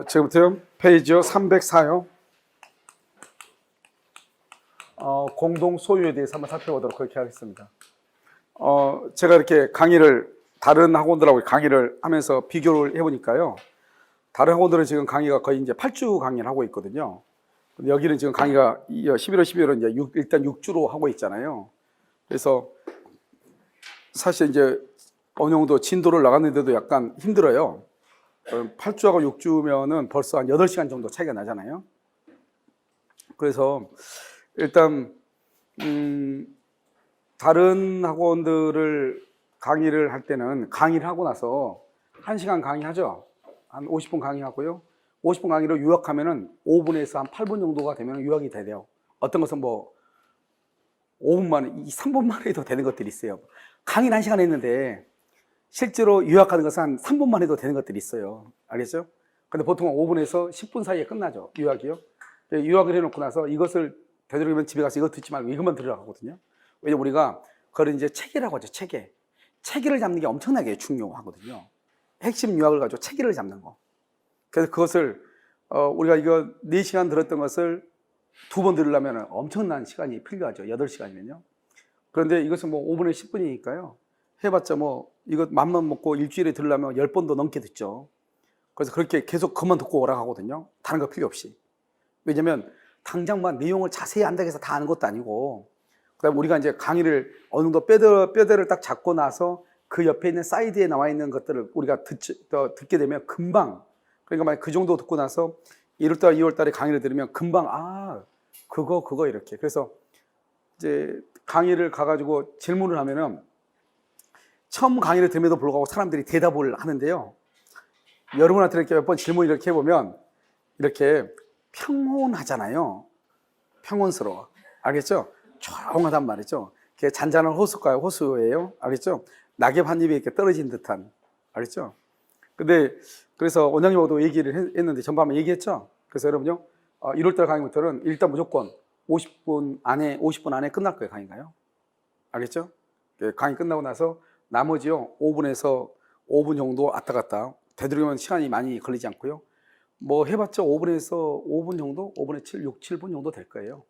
지금부터 페이지 304요. 공동 소유에 대해서 한번 살펴보도록 그렇게 하겠습니다. 제가 이렇게 다른 학원들하고 강의를 하면서 비교를 해보니까요. 다른 학원들은 지금 강의가 거의 이제 8주 강의를 하고 있거든요. 근데 여기는 지금 강의가 11월, 12월은 이제 일단 6주로 하고 있잖아요. 그래서 사실 이제 어느 정도 진도를 나갔는데도 약간 힘들어요. 8주하고 6주면은 벌써 한 8시간 정도 차이가 나잖아요. 그래서 일단 다른 학원들을 강의를 할 때는 강의를 하고 나서 1시간 강의하죠. 한 50분 강의하고요. 50분 강의를 요약하면은 5분에서 한 8분 정도가 되면 요약이 돼요. 어떤 것은 뭐 5분 만에, 3분 만에 해도 되는 것들이 있어요. 강의는 1시간 했는데 실제로 요약하는 것은 한 3분만 해도 되는 것들이 있어요. 알겠죠? 근데 보통 5분에서 10분 사이에 끝나죠. 요약이요. 요약을 해놓고 나서 이것을 되도록이면 집에 가서 이거 듣지 말고 이것만 들으라고 하거든요. 왜냐면 우리가 그걸 이제 체계라고 하죠. 체계. 체계를 잡는 게 엄청나게 중요하거든요. 핵심 요약을 가지고 체계를 잡는 거. 그래서 그것을 우리가 이거 4시간 들었던 것을 2번 들으려면 엄청난 시간이 필요하죠. 8시간이면요. 그런데 이것은 뭐 5분에 10분이니까요. 해봤자 뭐 이거 맘만 먹고 일주일에 들으려면 10번도 넘게 듣죠. 그래서 그렇게 계속 그만 듣고 오라 하거든요. 다른 거 필요 없이. 왜냐면 당장만 내용을 자세히 안다고 해서 다 아는 것도 아니고, 그다음에 우리가 이제 강의를 어느 정도 뼈대를 딱 잡고 나서 그 옆에 있는 사이드에 나와 있는 것들을 우리가 듣게 되면 금방, 그러니까 만약 그 정도 듣고 나서 1월달, 2월달에 강의를 들으면 금방 그거 이렇게. 그래서 이제 강의를 가가지고 질문을 하면은 처음 강의를 들음에도 불구하고 사람들이 대답을 하는데요. 여러분한테 이렇게 몇 번 질문 이렇게 해보면 이렇게 평온하잖아요. 평온스러워. 알겠죠? 조용하단 말이죠. 잔잔한 호수가요, 호수예요. 알겠죠? 낙엽 한 입에 이렇게 떨어진 듯한. 알겠죠? 근데 그래서 원장님하고도 얘기를 했는데 전반에 얘기했죠. 그래서 여러분요, 1월달 강의부터는 일단 무조건 50분 안에 끝날 거예요. 강의가요. 알겠죠? 강의 끝나고 나서 나머지요 5분에서 5분 정도 왔다 갔다, 되도록이면 시간이 많이 걸리지 않고요. 뭐 해봤자 5분에서 5분 정도, 5분에 7분 정도 될 거예요.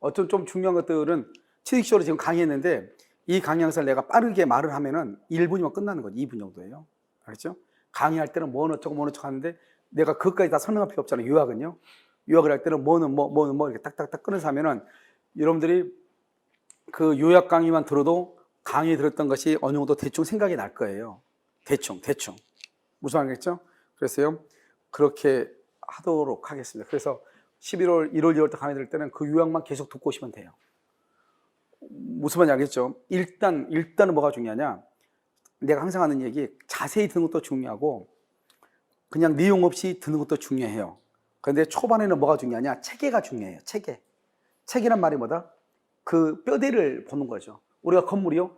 어떤 좀 중요한 것들은 취직적으로 지금 강의했는데 이 강의 영상을 내가 빠르게 말을 하면은 1분이면 끝나는 거죠. 2분 정도예요. 알겠죠? 강의할 때는 뭐는 어쩌고 하는데 내가 그것까지 다 설명할 필요 없잖아요. 요약은요. 요약을 할 때는 뭐는 뭐 이렇게 딱딱딱 끊어서 하면은 여러분들이 그 요약 강의만 들어도 강의 들었던 것이 어느 정도 대충 생각이 날 거예요. 대충. 무슨 말이겠죠? 그래서요, 그렇게 하도록 하겠습니다. 그래서 11월, 1월, 2월 때 강의 들을 때는 그 요약만 계속 듣고 오시면 돼요. 무슨 말인지 알겠죠? 일단은 뭐가 중요하냐? 내가 항상 하는 얘기, 자세히 듣는 것도 중요하고 그냥 내용 없이 듣는 것도 중요해요. 그런데 초반에는 뭐가 중요하냐? 체계가 중요해요. 체계란 말이 뭐다? 그 뼈대를 보는 거죠. 우리가 건물이요?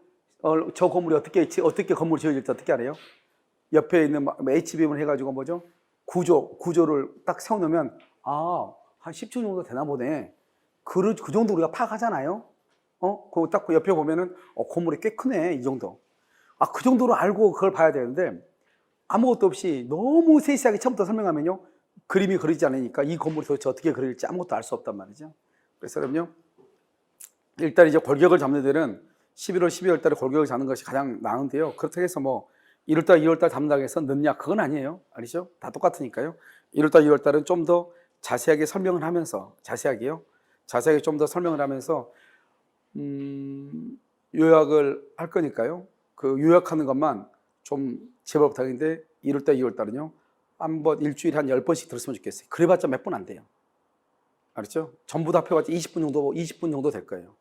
저 건물이 어떻게 건물이 지어질지 어떻게 알아요? 옆에 있는 H빔을 해가지고 뭐죠? 구조를 딱 세워놓으면 한 10층 정도 되나 보네. 그 정도 우리가 파악하잖아요. 그거 딱 옆에 보면은 건물이 꽤 크네, 이 정도. 그 정도로 알고 그걸 봐야 되는데 아무것도 없이 너무 세세하게 처음부터 설명하면요, 그림이 그리지 않으니까 이 건물이 도대체 어떻게 그릴지 아무것도 알 수 없단 말이죠. 그래서 그럼요, 일단 이제 골격을 잡는 데는 11월, 12월 달에 골격을 잡는 것이 가장 나은데요. 그렇다고 해서 뭐 1월달, 2월달 잡는다고 해서 늦냐? 그건 아니에요. 알죠? 다 똑같으니까요. 1월달, 2월달은 좀 더 자세하게 설명을 하면서, 자세하게 좀 더 설명을 하면서 요약을 할 거니까요. 그 요약하는 것만 좀 제발 부탁인데 1월달, 2월달은요 한번 일주일에 한 10번씩 들었으면 좋겠어요. 그래봤자 몇 분 안 돼요. 알았죠? 전부 다 합해봤자 20분 정도 될 거예요.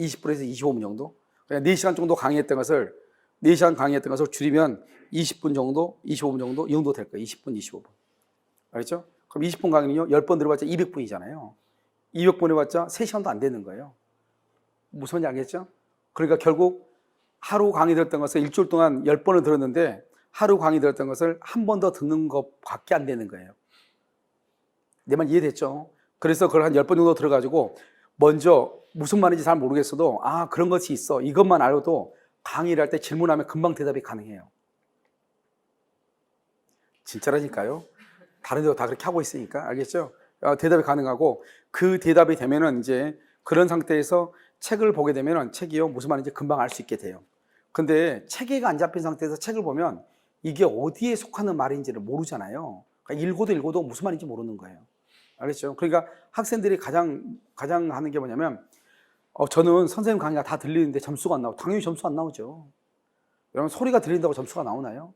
20분에서 25분 정도. 그냥 4시간 정도 강의했던 것을 4시간 강의했던 것을 줄이면 20분 정도, 25분 정도, 이 정도 될 거예요. 20분, 25분. 알겠죠? 그럼 20분 강의는요, 10번 들어봤자 200분이잖아요. 200분 해봤자 3시간도 안 되는 거예요. 무슨 말인지 알겠죠? 그러니까 결국 하루 강의 들었던 것을 일주일 동안 10번을 들었는데 하루 강의 들었던 것을 한 번 더 듣는 것밖에 안 되는 거예요. 내 말 이해됐죠? 그래서 그걸 한 10번 정도 들어가지고 먼저 무슨 말인지 잘 모르겠어도 그런 것이 있어, 이것만 알아도 강의를 할 때 질문하면 금방 대답이 가능해요. 진짜라니까요. 다른 데도 다 그렇게 하고 있으니까. 알겠죠? 대답이 가능하고, 그 대답이 되면은 이제 그런 상태에서 책을 보게 되면은 책이요, 무슨 말인지 금방 알 수 있게 돼요. 근데 체계가 안 잡힌 상태에서 책을 보면 이게 어디에 속하는 말인지를 모르잖아요. 그러니까 읽어도 무슨 말인지 모르는 거예요. 알겠죠? 그러니까 학생들이 가장 하는 게 뭐냐면, 저는 선생님 강의가 다 들리는데 점수가 안 나오고, 당연히 점수 안 나오죠. 여러분, 소리가 들린다고 점수가 나오나요?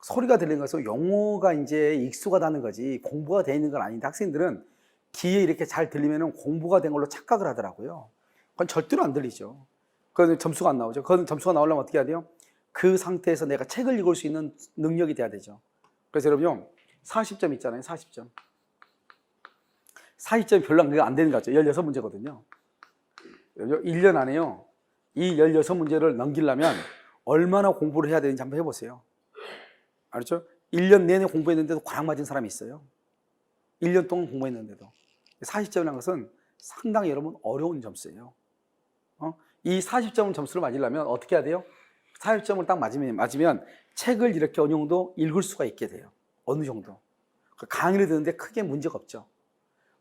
소리가 들리는 것은 용어가 이제 익숙하다는 거지 공부가 되어 있는 건 아닌데, 학생들은 귀에 이렇게 잘 들리면 공부가 된 걸로 착각을 하더라고요. 그건 절대로 안 들리죠. 그건 점수가 안 나오죠. 그건 점수가 나오려면 어떻게 해야 돼요? 그 상태에서 내가 책을 읽을 수 있는 능력이 돼야 되죠. 그래서 여러분, 40점 있잖아요. 40점. 40점이 별로 안 되는 것 같죠. 16문제거든요. 1년 안에요, 이 16문제를 넘기려면 얼마나 공부를 해야 되는지 한번 해보세요. 알았죠? 1년 내내 공부했는데도 꽉 맞은 사람이 있어요. 1년 동안 공부했는데도. 40점이라는 것은 상당히 여러분 어려운 점수예요. 이 40점 점수를 맞으려면 어떻게 해야 돼요? 40점을 딱 맞으면 책을 이렇게 어느 정도 읽을 수가 있게 돼요. 어느 정도. 강의를 듣는데 크게 문제가 없죠.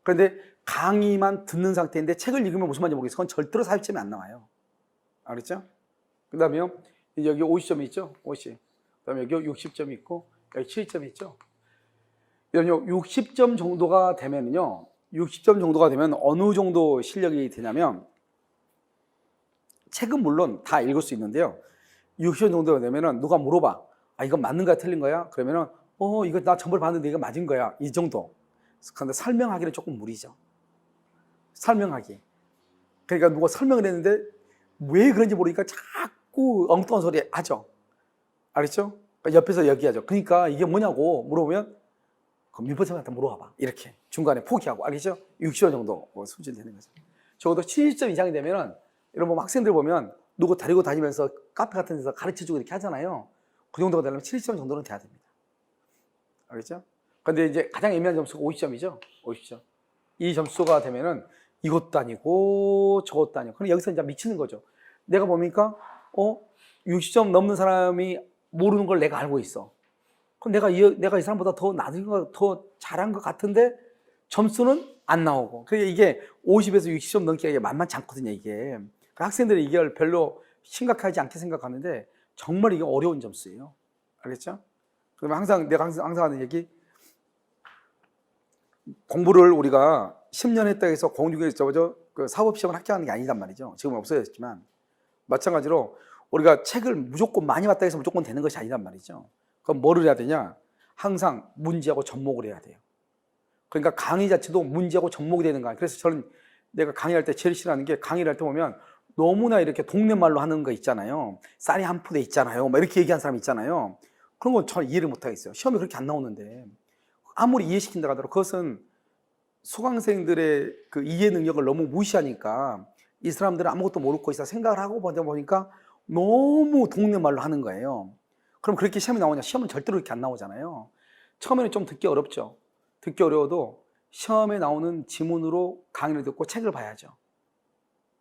그런데 강의만 듣는 상태인데 책을 읽으면 무슨 말인지 모르겠어요. 그건 절대로 40점이 안 나와요. 알았죠? 그 다음에 여기 50점이 있죠? 50. 그 다음에 여기 60점이 있고, 여기 70점이 있죠? 이런 60점 정도가 되면요, 60점 정도가 되면 어느 정도 실력이 되냐면, 책은 물론 다 읽을 수 있는데요, 60점 정도가 되면은 누가 물어봐. 이건 맞는 거야, 틀린 거야? 그러면은, 이거 나 정보를 봤는데 이거 맞은 거야. 이 정도. 그런데 설명하기는 조금 무리죠. 설명하기. 그러니까 누가 설명을 했는데 왜 그런지 모르니까 자꾸 엉뚱한 소리 하죠. 알겠죠? 그러니까 옆에서 얘기하죠. 그러니까 이게 뭐냐고 물어보면, 그럼 밀버쌤한테 물어봐봐. 이렇게 중간에 포기하고. 알겠죠? 60점 정도 수준 되는 거죠. 적어도 70점 이상이 되면은, 여러분 학생들 보면 누구 데리고 다니면서 카페 같은 데서 가르쳐주고 이렇게 하잖아요. 그 정도가 되려면 70점 정도는 돼야 됩니다. 알겠죠? 근데 이제 가장 애매한 점수가 50점이죠. 50점. 이 점수가 되면은 이것도 아니고 저것도 아니고, 그럼 여기서 이제 미치는 거죠. 내가 뭡니까? 60점 넘는 사람이 모르는 걸 내가 알고 있어. 그럼 내가 이 사람보다 더 낮은 거, 더 잘한 것 같은데 점수는 안 나오고. 그러니까 이게 50에서 60점 넘기가 이게 만만치 않거든요, 이게. 학생들이 이걸 별로 심각하지 않게 생각하는데 정말 이게 어려운 점수예요. 알겠죠? 그러면 내가 항상 하는 얘기, 공부를 우리가 10년 했다 해서 공중에 그 사법시험을 합격하는 게 아니단 말이죠. 지금 없어졌지만. 마찬가지로 우리가 책을 무조건 많이 봤다 해서 무조건 되는 것이 아니단 말이죠. 그럼 뭐를 해야 되냐? 항상 문제하고 접목을 해야 돼요. 그러니까 강의 자체도 문제하고 접목이 되는 거야. 그래서 저는 내가 강의할 때 제일 싫어하는 게, 강의를 할 때 보면 너무나 이렇게 동네 말로 하는 거 있잖아요. 쌀이 한 푸대 있잖아요. 막 이렇게 얘기하는 사람 있잖아요. 그런 건 저는 이해를 못 하겠어요. 시험에 그렇게 안 나오는데. 아무리 이해시킨다 하더라도 그것은 수강생들의 그 이해 능력을 너무 무시하니까, 이 사람들은 아무것도 모르고 있어 생각을 하고 보니까 너무 동네 말로 하는 거예요. 그럼 그렇게 시험이 나오냐? 시험은 절대로 그렇게 안 나오잖아요. 처음에는 좀 듣기 어렵죠. 듣기 어려워도 시험에 나오는 지문으로 강의를 듣고 책을 봐야죠.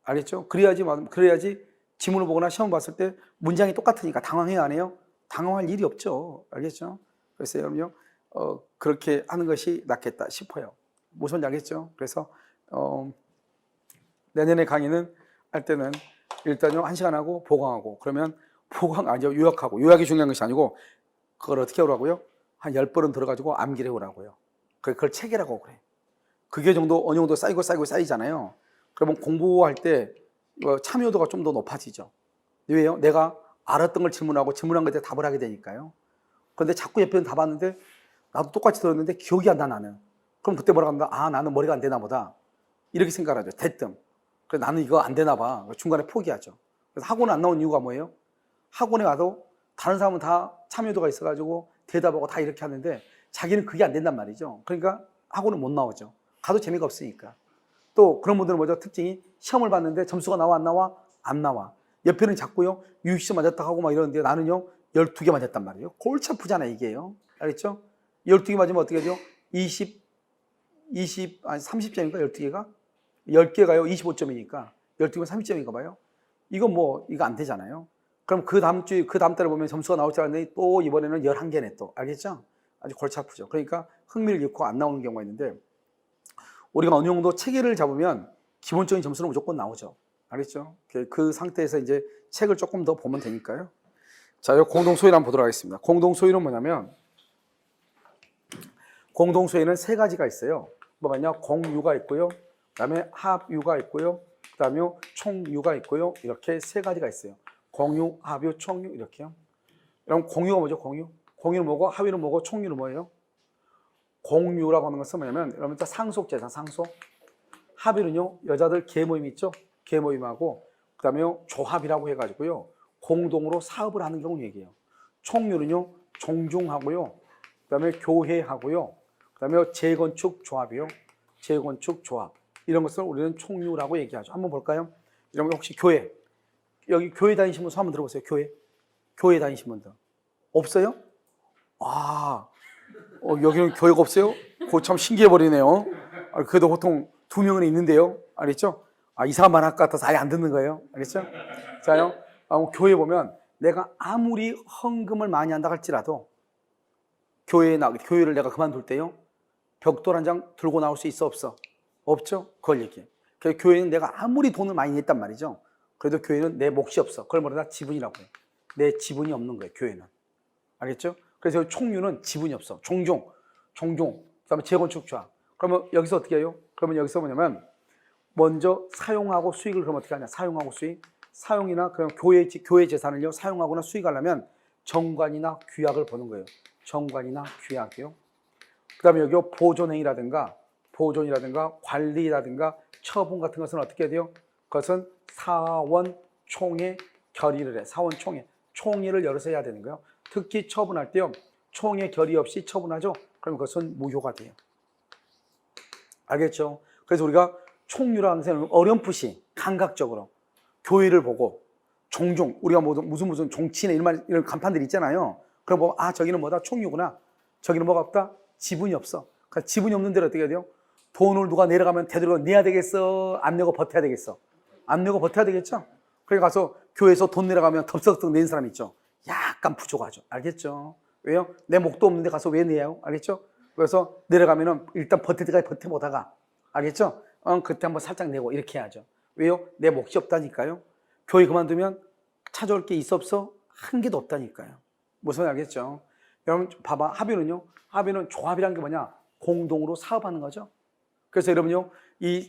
알겠죠? 그래야지 지문을 보거나 시험 봤을 때 문장이 똑같으니까 당황해요, 안 해요? 당황할 일이 없죠. 알겠죠? 그래서 여러분요, 그렇게 하는 것이 낫겠다 싶어요. 무슨 알겠죠? 그래서 내년에 강의는 할 때는 일단요, 1시간 하고 보강하고, 그러면 요약하고, 요약이 중요한 것이 아니고 그걸 어떻게 하라고요? 한 10번은 들어가지고 암기를 해오라고요. 그걸 책이라고 그래. 그게 어느 정도 쌓이잖아요. 그러면 공부할 때 참여도가 좀 더 높아지죠. 왜요? 내가 알았던 걸 질문한 것에 답을 하게 되니까요. 그런데 자꾸 옆에는 다 봤는데 나도 똑같이 들었는데 기억이 안 나, 나는. 그럼 그때 뭐라고 한다? 나는 머리가 안 되나 보다. 이렇게 생각을 하죠. 대뜸. 그래서 나는 이거 안 되나 봐. 중간에 포기하죠. 그래서 학원에 안 나온 이유가 뭐예요? 학원에 가도 다른 사람은 다 참여도가 있어가지고 대답하고 다 이렇게 하는데 자기는 그게 안 된단 말이죠. 그러니까 학원은 못 나오죠. 가도 재미가 없으니까. 또 그런 분들은 뭐죠? 특징이 시험을 봤는데 점수가 나와, 안 나와? 안 나와. 옆에는 자꾸요 60점 맞았다 하고 막 이러는데 나는요 12개 맞았단 말이에요. 골치 아프잖아, 이게요. 알겠죠? 12개 맞으면 어떻게 되죠? 30점인가? 12개가? 10개가요 25점이니까 12개면 30점인가 봐요. 이거 안 되잖아요. 그럼 그 다음 달에 보면 점수가 나올 줄 알았는데 또 이번에는 11개네 또. 알겠죠? 아주 골치 아프죠. 그러니까 흥미를 잃고 안 나오는 경우가 있는데, 우리가 어느 정도 체계를 잡으면 기본적인 점수는 무조건 나오죠. 알겠죠? 그 상태에서 이제 책을 조금 더 보면 되니까요. 자, 이 공동소위를 한번 보도록 하겠습니다. 공동소위는 뭐냐면, 공동소위는 세 가지가 있어요. 뭐냐, 공유가 있고요. 그 다음에 합유가 있고요. 그 다음에 총유가 있고요. 이렇게 세 가지가 있어요. 공유, 합유, 총유 이렇게요. 그럼 공유가 뭐죠? 공유. 공유는 뭐고, 합유는 뭐고, 총유는 뭐예요? 공유라고 하는 것은 뭐냐면, 여러분 상속재산, 상속. 합유는요, 여자들 계모임 있죠? 계모임하고, 그 다음에 조합이라고 해가지고요, 공동으로 사업을 하는 경우 얘기해요. 총유는요, 종중하고요, 그 다음에 교회하고요, 그 다음에 재건축 조합이요. 재건축 조합. 이런 것을 우리는 총유라고 얘기하죠. 한번 볼까요? 여러분 혹시 교회, 여기 교회 다니신 분 손 한번 들어보세요. 교회 다니신 분들. 없어요? 여기는 교회가 없어요? 그거 참 신기해 버리네요. 그래도 보통 2명은 있는데요. 알겠죠? 이상한 말 할 것 같아서 아예 안 듣는 거예요. 알겠죠? 자요, 교회 보면 내가 아무리 헌금을 많이 한다 할지라도 교회를 내가 그만둘 때요, 벽돌 한 장 들고 나올 수 있어, 없어? 없죠? 그걸 얘기해. 그래서 교회는 내가 아무리 돈을 많이 냈단 말이죠. 그래도 교회는 내 몫이 없어. 그걸 뭐라 지분이라고 해요. 내 지분이 없는 거예요, 교회는. 알겠죠? 그래서 총유는 지분이 없어. 종종, 그 다음에 재건축 조합. 그러면 여기서 어떻게 해요? 그러면 여기서 뭐냐면, 먼저 사용하고 수익을 그럼 어떻게 하냐? 사용하고 수익. 사용이나 그럼 교회 재산을요, 사용하거나 수익하려면 정관이나 규약을 보는 거예요. 정관이나 규약이요. 그 다음에 여기 보존행위라든가 관리라든가 처분 같은 것은 어떻게 해야 돼요? 그것은 사원총회 결의를 해. 사원총회. 총회를 열어서 해야 되는 거예요. 특히 처분할 때요, 총회 결의 없이 처분하죠? 그럼 그것은 무효가 돼요. 알겠죠? 그래서 우리가 총유라는 것은 어렴풋이 감각적으로 교회를 보고 종종 우리가 무슨 종치네 이런 간판들이 있잖아요. 그럼 보면 저기는 뭐다? 총유구나. 저기는 뭐가 없다? 지분이 없어. 그러니까 지분이 없는 데로 어떻게 해야 돼요? 돈을 누가 내려가면 되도록 내야 되겠어? 안 내고 버텨야 되겠어? 안 내고 버텨야 되겠죠? 그래 가서 교회에서 돈 내려가면 덥석덥석 낸 사람 있죠? 약간 부족하죠. 알겠죠? 왜요? 내 목도 없는데 가서 왜 내요? 알겠죠? 그래서 내려가면은 일단 버틸 때까지 버텨보다가, 알겠죠? 그때 한번 살짝 내고 이렇게 해야죠. 왜요? 내 몫이 없다니까요. 교회 그만두면 찾아올 게 있어 없어? 한 개도 없다니까요. 무슨 말인지 알겠죠? 여러분 봐봐. 합의는 조합이란 게 뭐냐? 공동으로 사업하는 거죠. 그래서 여러분요,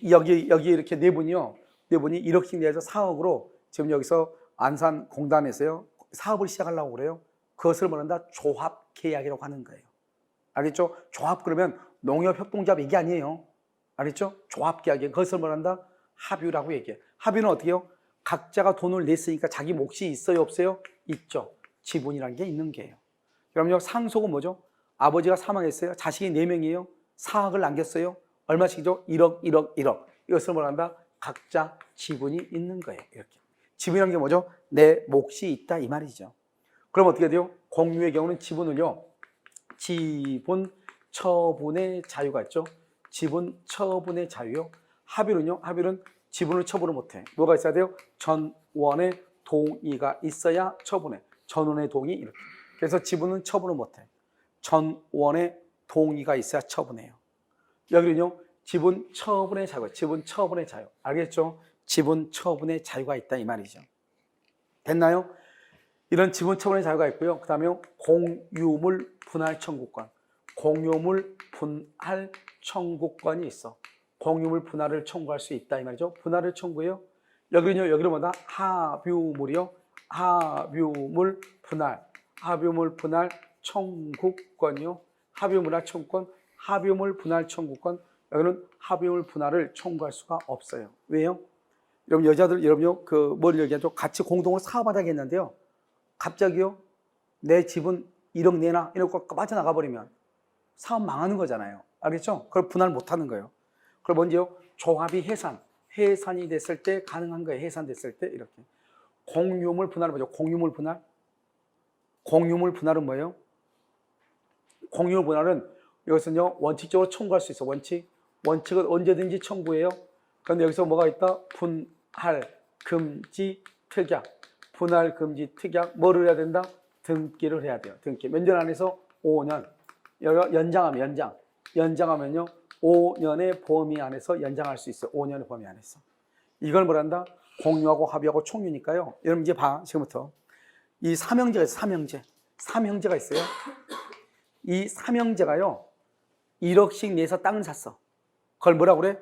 여기 이렇게 네 분이 1억씩 내서 4억으로 지금 여기서 안산공단에서요, 사업을 시작하려고 그래요. 그것을 뭐란다? 조합 계약이라고 하는 거예요. 알겠죠? 조합 그러면 농협협동조합 얘기 아니에요. 알겠죠? 조합 계약이에요. 그것을 뭐란다? 합유라고 얘기해요. 합유는 어떻게 해요? 각자가 돈을 냈으니까 자기 몫이 있어요, 없어요? 있죠. 지분이라는 게 있는 게예요. 그럼요, 상속은 뭐죠? 아버지가 사망했어요. 자식이 4명이에요. 4억을 남겼어요. 얼마씩이죠? 1억. 이것을 뭐란다? 각자 지분이 있는 거예요. 이렇게. 지분이라는 게 뭐죠? 내 몫이 있다 이 말이죠. 그럼 어떻게 돼요? 공유의 경우는 지분을요, 지분 처분의 자유가 있죠. 지분 처분의 자유요. 합유는 지분을 처분을 못해. 뭐가 있어야 돼요? 전원의 동의가 있어야 처분해. 전원의 동의 이렇게. 그래서 지분은 처분을 못해. 전원의 동의가 있어야 처분해요. 여기는요, 지분 처분의 자유. 지분 처분의 자유. 알겠죠? 지분 처분의 자유가 있다 이 말이죠. 됐나요? 이런 지분 처분의 자유가 있고요. 그 다음에 공유물 분할 청구권. 공유물 분할 청구권이 있어. 공유물 분할을 청구할 수 있다 이 말이죠. 분할을 청구해요. 여기는 뭐다? 합유물이요. 합유물 분할 청구권이요. 합유물 분할 청구권. 여기는 합유물 분할을 청구할 수가 없어요. 왜요? 여러분요, 뭘 얘기하죠? 같이 공동으로 사업하자고 했는데요, 갑자기요, 내 지분 1억 내놔 이러고 빠져나가 버리면 사업 망하는 거잖아요. 알겠죠? 그걸 분할 못 하는 거예요. 그걸 먼저 조합이 해산이 됐을 때 가능한 거예요. 해산됐을 때 이렇게. 공유물 분할은 뭐죠? 공유물 분할은 뭐예요? 공유물 분할은 여기서는요, 원칙적으로 청구할 수 있어. 원칙은 언제든지 청구해요. 그런데 여기서 뭐가 있다? 분할 금지 특약. 뭐를 해야 된다? 등기를 해야 돼요. 등기. 몇 년 안에서? 5년. 연장하면요 5년의 범위 안에서 연장할 수 있어요. 5년의 범위 안에서. 이걸 뭐란다? 공유하고 합의하고 총유니까요. 여러분 이제 봐. 지금부터 이 삼형제가 있어요. 삼형제가 있어요. 이 삼형제가요 1억씩 내서 땅을 샀어. 그걸 뭐라고 그래?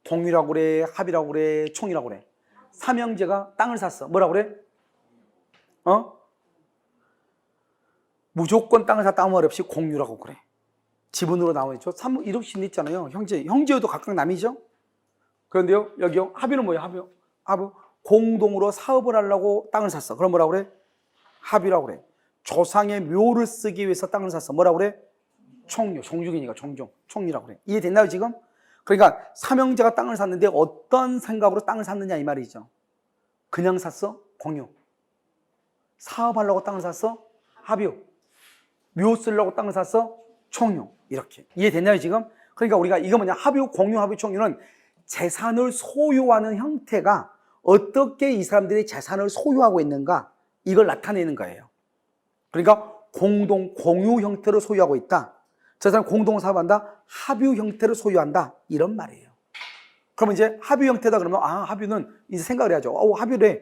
공유라고 그래? 합의라고 그래? 총유라고 그래? 삼형제가 땅을 샀어. 뭐라고 그래? 무조건 땅을 샀다 아무 말 없이 공유라고 그래. 지분으로 나오죠. 1억씩 냈잖아요. 형제여도 각각 남이죠. 그런데요, 여기요, 합의는 뭐예요? 합의. 공동으로 사업을 하려고 땅을 샀어. 그럼 뭐라고 그래? 합의라고 그래. 조상의 묘를 쓰기 위해서 땅을 샀어. 뭐라고 그래? 총유, 종중이니까 총유라고 그래. 이해됐나요, 지금? 그러니까 삼형제가 땅을 샀는데 어떤 생각으로 땅을 샀느냐 이 말이죠. 그냥 샀어? 공유. 사업하려고 땅을 샀어? 합의. 묘 쓰려고 땅을 샀어? 총유. 이렇게. 이해됐나요, 지금? 그러니까 우리가 이거 뭐냐? 합의, 공유, 합의, 총유는 재산을 소유하는 형태가 어떻게 이 사람들이 재산을 소유하고 있는가 이걸 나타내는 거예요. 그러니까 공유 형태로 소유하고 있다. 저 사람 공동 사업한다. 합의 형태로 소유한다. 이런 말이에요. 그러면 이제 합의 형태다 그러면 합의는 이제 생각을 해야죠. 합의래.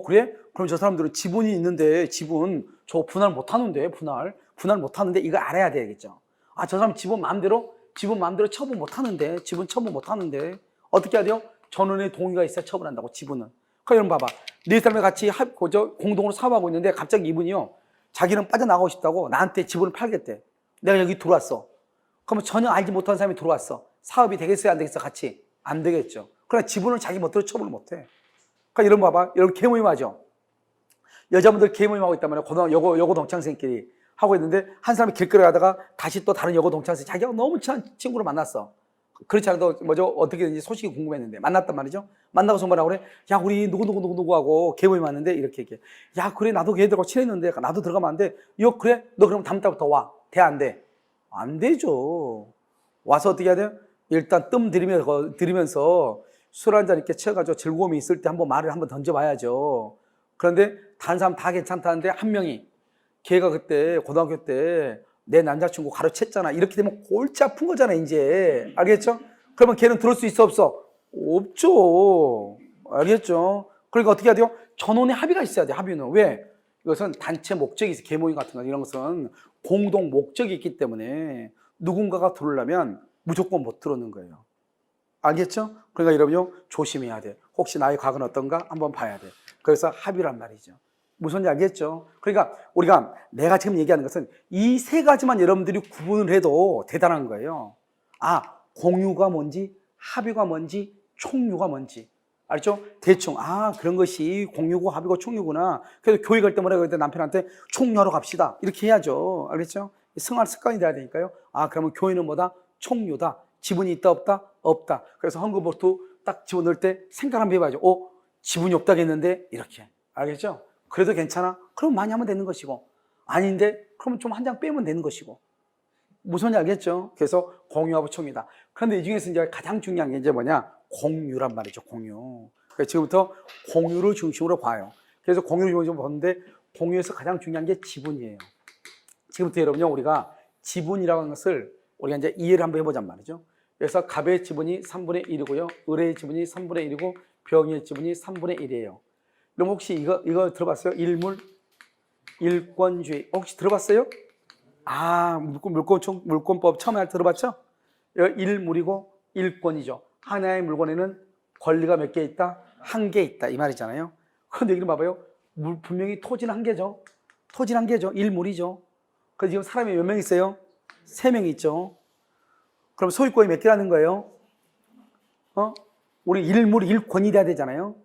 그래? 그럼 저 사람들은 지분이 있는데 지분 저 분할 못 하는데 분할 못 하는데 이거 알아야 되겠죠. 저 사람 지분 마음대로 처분 못 하는데 지분 처분 못 하는데 어떻게 해야 돼요? 전원의 동의가 있어야 처분한다고 지분은. 그럼 봐봐. 네 사람이 같이 공동으로 사업하고 있는데 갑자기 이분이요. 자기는 빠져나가고 싶다고 나한테 지분을 팔겠대. 내가 여기 들어왔어. 그러면 전혀 알지 못한 사람이 들어왔어. 사업이 되겠어요? 안 되겠어? 같이? 안 되겠죠. 그러나 지분을 자기 멋대로 처분을 못해. 그러니까 여러분 봐봐. 여러분 계모임 하죠? 여자분들 계모임 하고 있단 말이에요. 여고 동창생끼리 하고 있는데 한 사람이 길거리 가다가 다시 또 다른 여고 동창생 자기가 너무 친한 친구를 만났어. 그렇지 않아도 어떻게든지 소식이 궁금했는데 만났단 말이죠. 만나고서 뭐라고 그래? 야, 우리 누구하고 계모임 왔는데 이렇게 얘기해. 야, 그래, 나도 걔들하고 친했는데 나도 들어가면 안 돼? 그래? 너 그럼 다음 달부터 와. 돼, 안 돼? 안 되죠. 와서 어떻게 해야 돼요? 일단 들이면서 술 한잔 이렇게 채워가지고 즐거움이 있을 때 한번 말을 한번 던져봐야죠. 그런데 다른 사람 다 괜찮다는데 한 명이 걔가 그때 고등학교 때 내 남자친구 가로챘잖아. 이렇게 되면 골치 아픈 거잖아, 이제. 알겠죠? 그러면 걔는 들을 수 있어, 없어? 없죠. 알겠죠? 그러니까 어떻게 해야 돼요? 전원의 합의가 있어야 돼, 합의는. 왜? 이것은 단체 목적이 있어. 계모임 같은 거 이런 것은 공동 목적이 있기 때문에 누군가가 들으려면 무조건 못 들어오는 거예요. 알겠죠? 그러니까 여러분요, 조심해야 돼. 혹시 나의 과거는 어떤가? 한번 봐야 돼. 그래서 합의란 말이죠. 무슨 알겠죠? 그러니까 내가 지금 얘기하는 것은 이 세 가지만 여러분들이 구분을 해도 대단한 거예요. 공유가 뭔지, 합의가 뭔지, 총유가 뭔지. 알죠? 대충 그런 것이 공유고 합의고 총유구나. 그래서 교육할 때 뭐라고 했대? 남편한테 총유하러 갑시다. 이렇게 해야죠. 알겠죠? 생활 습관이 돼야 되니까요. 그러면 교회는 뭐다? 총유다. 지분이 있다 없다? 없다. 그래서 헌금보트 딱 집어넣을 때 생각 한번 해봐야죠. 지분이 없다겠는데? 이렇게. 알겠죠? 그래도 괜찮아? 그럼 많이 하면 되는 것이고, 아닌데? 그러면 좀 한 장 빼면 되는 것이고. 무슨 알겠죠? 그래서 공유하고 총유다. 그런데 이 중에서 이제 가장 중요한 게 이제 뭐냐? 공유란 말이죠, 공유. 그래서 지금부터 공유를 중심으로 봐요. 그래서 공유를 중심으로 보는데, 공유에서 가장 중요한 게 지분이에요. 지금부터 여러분요, 우리가 지분이라고 하는 것을 우리가 이제 이해를 한번 해보자는 말이죠. 그래서 갑의 지분이 3분의 1이고요. 을의 지분이 3분의 1이고, 병의 지분이 3분의 1이에요. 그럼 혹시 이거 들어봤어요? 일권주의. 혹시 들어봤어요? 물권법 처음에 들어봤죠? 일물이고 일권이죠. 하나의 물건에는 권리가 몇 개 있다? 한 개 있다. 이 말이잖아요. 그런데 여기는 봐봐요. 분명히 토지는 한 개죠. 토지는 한 개죠. 일물이죠. 그래서 지금 사람이 몇 명 있어요? 3명 있죠. 그럼 소유권이 몇 개라는 거예요? 우리 일물, 일권이 돼야 되잖아요.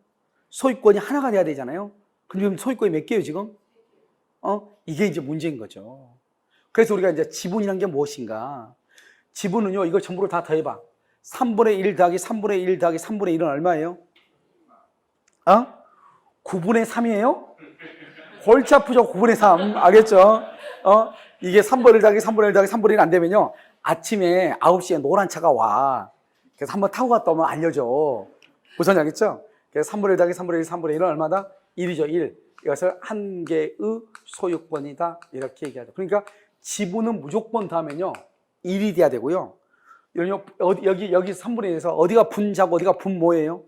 소유권이 하나가 돼야 되잖아요. 그럼 소유권이 몇 개예요, 지금? 이게 이제 문제인 거죠. 그래서 우리가 이제 지분이란 게 무엇인가? 지분은요, 이걸 전부를 다 더해봐. 3분의 1 더하기 3분의 1 더하기 3분의 1은 얼마예요? 9분의 3이에요? 골치 아프죠, 9분의 3. 알겠죠? 이게 3분의 1 더하기 3분의 1 더하기 3분의 1 안 되면요, 아침에 9시에 노란 차가 와. 그래서 한번 타고 갔다 오면 알려줘. 무슨 알겠죠? 그래서 3분의 1 더하기 3분의 1, 3분의 1은 얼마다? 1이죠, 1. 이것을 한 개의 소유권이다. 이렇게 얘기하죠. 그러니까 지분은 무조건 더하면요, 1이 돼야 되고요. 여기 3분의 1에서 어디가 분자고 어디가 분모예요?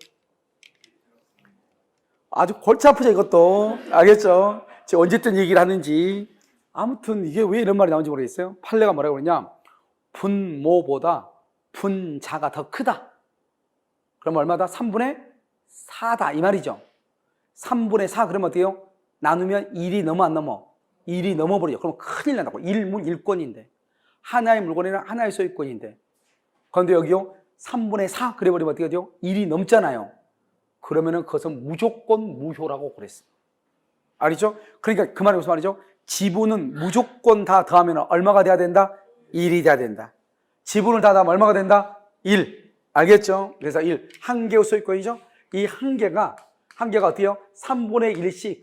아주 골치 아프죠, 이것도. 알겠죠? 제가 언제든 얘기를 하는지. 아무튼 이게 왜 이런 말이 나온지 모르겠어요. 판례가 뭐라고 그러냐? 분모보다 분자가 더 크다. 그럼 얼마다? 3분의 4다. 이 말이죠. 3분의 4 그러면 어때요? 나누면 1이 넘어 안 넘어? 1이 넘어버리죠. 그럼 큰일 난다고. 일권인데. 하나의 물건이나 하나의 소유권인데. 그런데 여기요. 3분의 4 그래버리면 어떻게 되죠? 1이 넘잖아요. 그러면은 그것은 무조건 무효라고 그랬어요. 알겠죠? 그러니까 그 말이 무슨 말이죠? 지분은 무조건 다 더하면 얼마가 돼야 된다? 1이 돼야 된다. 지분을 다 더하면 얼마가 된다? 1. 알겠죠? 그래서 1. 한 개의 소유권이죠? 이 한 개가 어때요? 3분의 1씩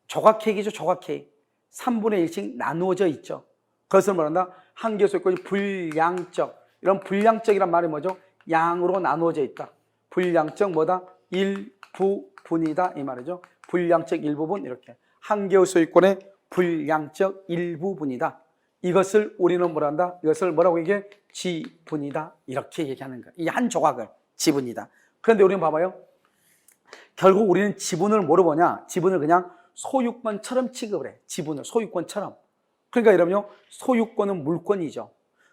조각케이크죠, 조각케이크. 3분의 1씩 나누어져 있죠. 그것을 뭐란다? 한 개의 소유권이 불량적. 이런 불량적이란 말이 뭐죠? 양으로 나누어져 있다. 불량적 뭐다? 일부분이다 이 말이죠. 불량적 일부분 이렇게 한 개의 소유권의 불량적 일부분이다. 이것을 우리는 뭐란다? 이것을 뭐라고 얘기해? 지분이다 이렇게 얘기하는 거야. 이 한 조각을 지분이다. 그런데 우리는 봐봐요. 결국 우리는 지분을 뭐로 보냐? 지분을 그냥 소유권처럼 취급을 해. 지분을 소유권처럼. 그러니까 이러면요. 소유권은 물권이죠.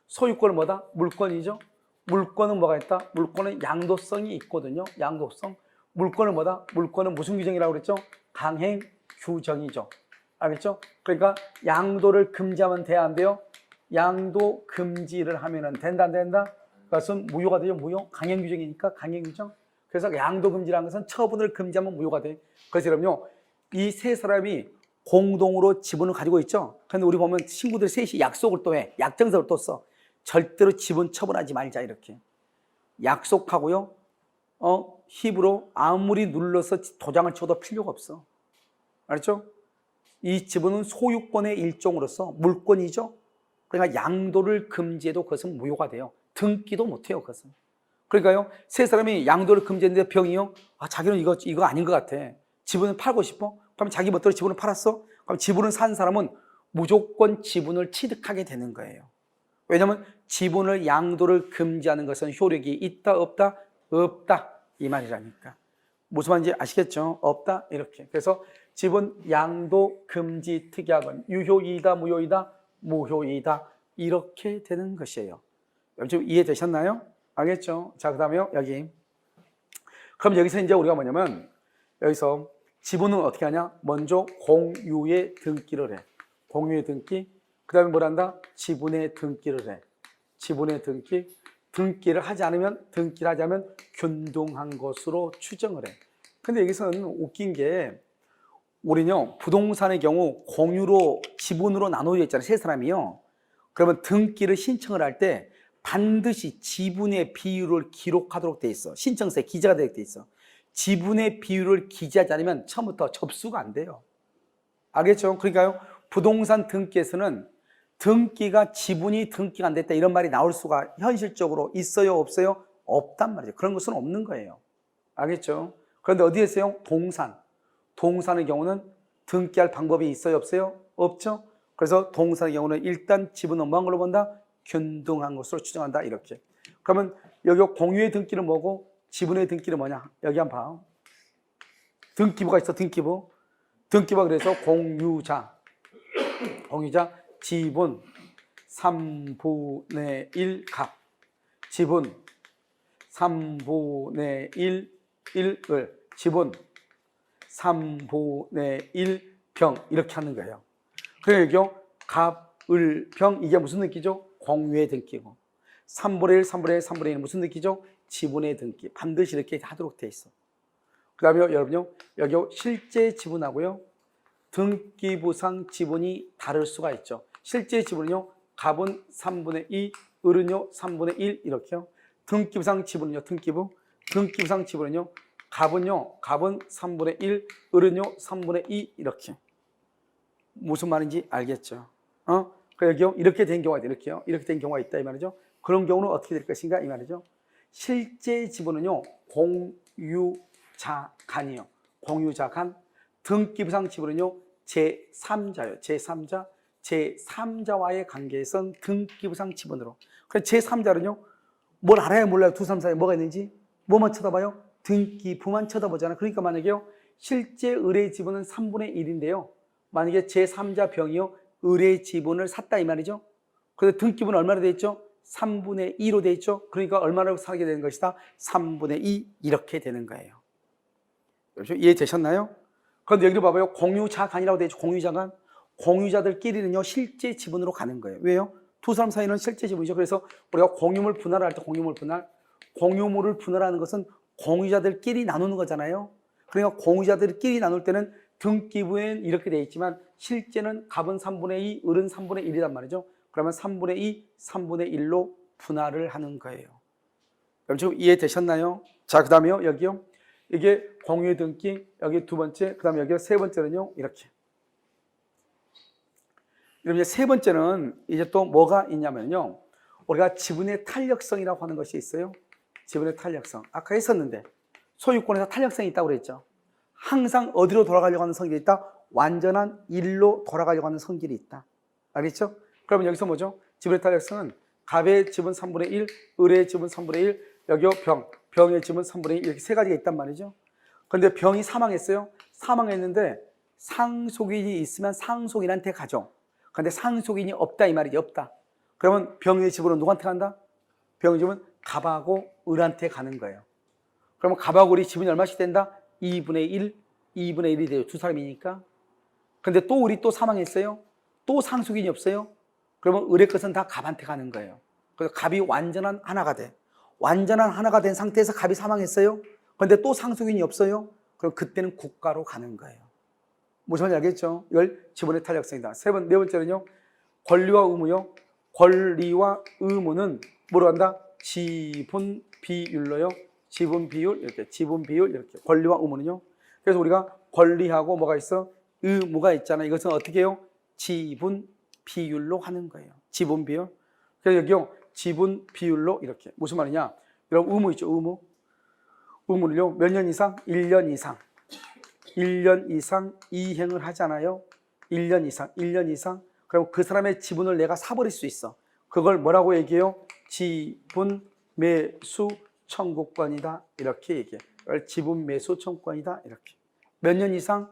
소유권은 뭐다? 물권이죠. 물권은 뭐가 있다? 물권은 양도성이 있거든요. 양도성. 물권은 뭐다? 물권은 무슨 규정이라고 그랬죠? 강행 규정이죠. 알겠죠? 그러니까 양도를 금지하면 돼야 안 돼요? 양도 금지를 하면은 된다 안 된다? 그것은 무효가 되죠. 무효. 강행 규정이니까 강행 규정. 그래서 양도 금지라는 것은 처분을 금지하면 무효가 돼. 그래서 여러분요. 이 세 사람이 공동으로 지분을 가지고 있죠. 그런데 우리 보면 친구들 셋이 약속을 또 해. 약정서를 또 써. 절대로 지분 처분하지 말자 이렇게. 약속하고요. 힙으로 아무리 눌러서 도장을 찍어도 필요가 없어. 알았죠? 이 지분은 소유권의 일종으로서 물권이죠. 그러니까 양도를 금지해도 그것은 무효가 돼요. 등기도 못해요, 그것은. 그러니까요, 세 사람이 양도를 금지했는데 병이요. 자기는 이거 아닌 것 같아. 지분을 팔고 싶어? 그럼 자기 멋대로 지분을 팔았어? 그럼 지분을 산 사람은 무조건 지분을 취득하게 되는 거예요. 왜냐하면 지분을 양도를 금지하는 것은 효력이 있다, 없다? 없다. 이 말이라니까. 무슨 말인지 아시겠죠? 없다. 이렇게. 그래서 지분 양도 금지 특약은 유효이다, 무효이다? 무효이다. 이렇게 되는 것이에요. 여러분 이해되셨나요? 알겠죠? 자, 그 다음에요. 여기. 그럼 여기서 이제 우리가 뭐냐면 여기서 지분은 어떻게 하냐? 먼저 공유의 등기를 해. 공유의 등기. 그 다음에 뭘 한다? 지분의 등기를 해. 지분의 등기. 등기를 하지 않으면, 등기를 하지 않으면 균등한 것으로 추정을 해. 근데 여기서는 웃긴 게, 우리는요, 부동산의 경우 공유로, 지분으로 나눠져 있잖아요. 세 사람이요. 그러면 등기를 신청을 할 때 반드시 지분의 비율을 기록하도록 돼 있어. 신청서에 기재가 되게 돼 있어. 지분의 비율을 기재하지 않으면 처음부터 접수가 안 돼요. 알겠죠? 그러니까요, 부동산 등기에서는 등기가 지분이 등기가 안 됐다 이런 말이 나올 수가 현실적으로 있어요, 없어요? 없단 말이죠. 그런 것은 없는 거예요. 알겠죠? 그런데 어디에 있어요? 동산의 경우는 등기할 방법이 있어요, 없어요? 없죠? 그래서 동산의 경우는 일단 지분은 뭐한 걸로 본다? 균등한 것으로 추정한다 이렇게. 그러면 여기 공유의 등기는 뭐고 지분의 등기는 뭐냐? 여기 한번 봐. 등기부가 있어. 등기부가 그래서 공유자 지분 3분의 1 값, 지분 3분의 1을 지분 3분의 1 병 이렇게 하는 거예요. 그러니까 값, 을, 병 이게 무슨 등기죠? 공유의 등기고 3분의 1, 3분의 1, 3분의 1은 무슨 등기죠? 지분의 등기. 반드시 이렇게 하도록 돼 있어. 그 다음에 여러분요, 여기 실제 지분하고요, 등기부상 지분이 다를 수가 있죠. 실제 지분은요, 값은 3분의 2, 을은요, 3분의 1 이렇게요. 등기부상 지분은요, 등기부상 지분은요, 값은 3분의 1, 을은요, 3분의 2 이렇게. 무슨 말인지 알겠죠? 여기요, 이렇게 된 경우가 있다, 이렇게요. 이렇게 된 경우가 있다 이 말이죠. 그런 경우는 어떻게 될 것인가 이 말이죠. 실제 지분은요, 공유자간이요. 공유자간. 등기부상 지분은요, 제3자요. 제3자. 제3자와의 관계에선 등기부상 지분으로. 그래서 제3자는요, 뭘 알아야 몰라요. 두 사람 사이에 뭐가 있는지. 뭐만 쳐다봐요? 등기부만 쳐다보잖아요. 그러니까 만약에요, 실제 의뢰 지분은 3분의 1인데요. 만약에 제3자 병이요, 의뢰 지분을 샀다 이 말이죠. 그래서 등기부는 얼마나 돼 있죠? 3분의 2로 돼 있죠. 그러니까 얼마나 사게 되는 것이다? 3분의 2 이렇게 되는 거예요. 그렇죠? 이해되셨나요? 그런데 여기를 봐봐요. 공유자간이라고 돼 있죠. 공유자간. 공유자들끼리는요, 실제 지분으로 가는 거예요. 왜요? 두 사람 사이는 실제 지분이죠. 그래서 우리가 공유물 분할을 할 때 공유물 분할, 공유물을 분할하는 것은 공유자들끼리 나누는 거잖아요. 그러니까 공유자들끼리 나눌 때는 등기부엔 이렇게 돼 있지만 실제는 갑은 3분의 2, 을은 3분의 1이란 말이죠. 그러면 3분의 2, 3분의 1로 분할을 하는 거예요. 그럼 지금 이해되셨나요? 자, 그 다음에요, 여기요. 이게 공유 등기, 여기 두 번째, 그 다음에 여기 세 번째는요, 이렇게. 그럼 이제 세 번째는 이제 또 뭐가 있냐면요. 우리가 지분의 탄력성이라고 하는 것이 있어요. 지분의 탄력성. 아까 했었는데, 소유권에서 탄력성이 있다고 그랬죠. 항상 어디로 돌아가려고 하는 성질이 있다? 완전한 일로 돌아가려고 하는 성질이 있다. 알겠죠? 그러면 여기서 뭐죠? 지분의 탄력성은 갑의 지분 3분의 1, 을의 지분 3분의 1, 여기요 병의 지분 3분의 1 이렇게 세 가지가 있단 말이죠. 그런데 병이 사망했어요. 사망했는데 상속인이 있으면 상속인한테 가죠. 그런데 상속인이 없다 이 말이지. 없다. 그러면 병의 지분은 누구한테 간다? 병의 지분은 갑하고 을한테 가는 거예요. 그러면 갑하고 을이 지분이 얼마씩 된다? 2분의 1, 2분의 1이 돼요. 두 사람이니까. 근데 또 을이 또 사망했어요. 또 상속인이 없어요. 그러면 을의 것은 다 갑한테 가는 거예요. 그래서 갑이 완전한 하나가 돼. 완전한 하나가 된 상태에서 갑이 사망했어요. 그런데 또 상속인이 없어요. 그럼 그때는 국가로 가는 거예요. 무슨 말인지 알겠죠? 이걸 지분의 탄력성이다. 네 번째는요. 권리와 의무요. 권리와 의무는 뭐로 한다? 지분 비율로요. 지분 비율 이렇게, 지분 비율 이렇게. 권리와 의무는요. 그래서 우리가 권리하고 뭐가 있어? 의무가 있잖아요. 이것은 어떻게 해요? 지분 비율로 하는 거예요. 지분 비율. 그래서 여기요. 지분 비율로 이렇게. 무슨 말이냐? 여러분 의무 있죠? 의무. 의무를요. 몇 년 이상? 1년 이상. 1년 이상 이행을 하잖아요. 1년 이상. 1년 이상. 그럼 그 사람의 지분을 내가 사버릴 수 있어. 그걸 뭐라고 얘기해요? 지분 매수 청구권이다. 이렇게 얘기해. 지분 매수 청구권이다. 이렇게. 몇 년 이상?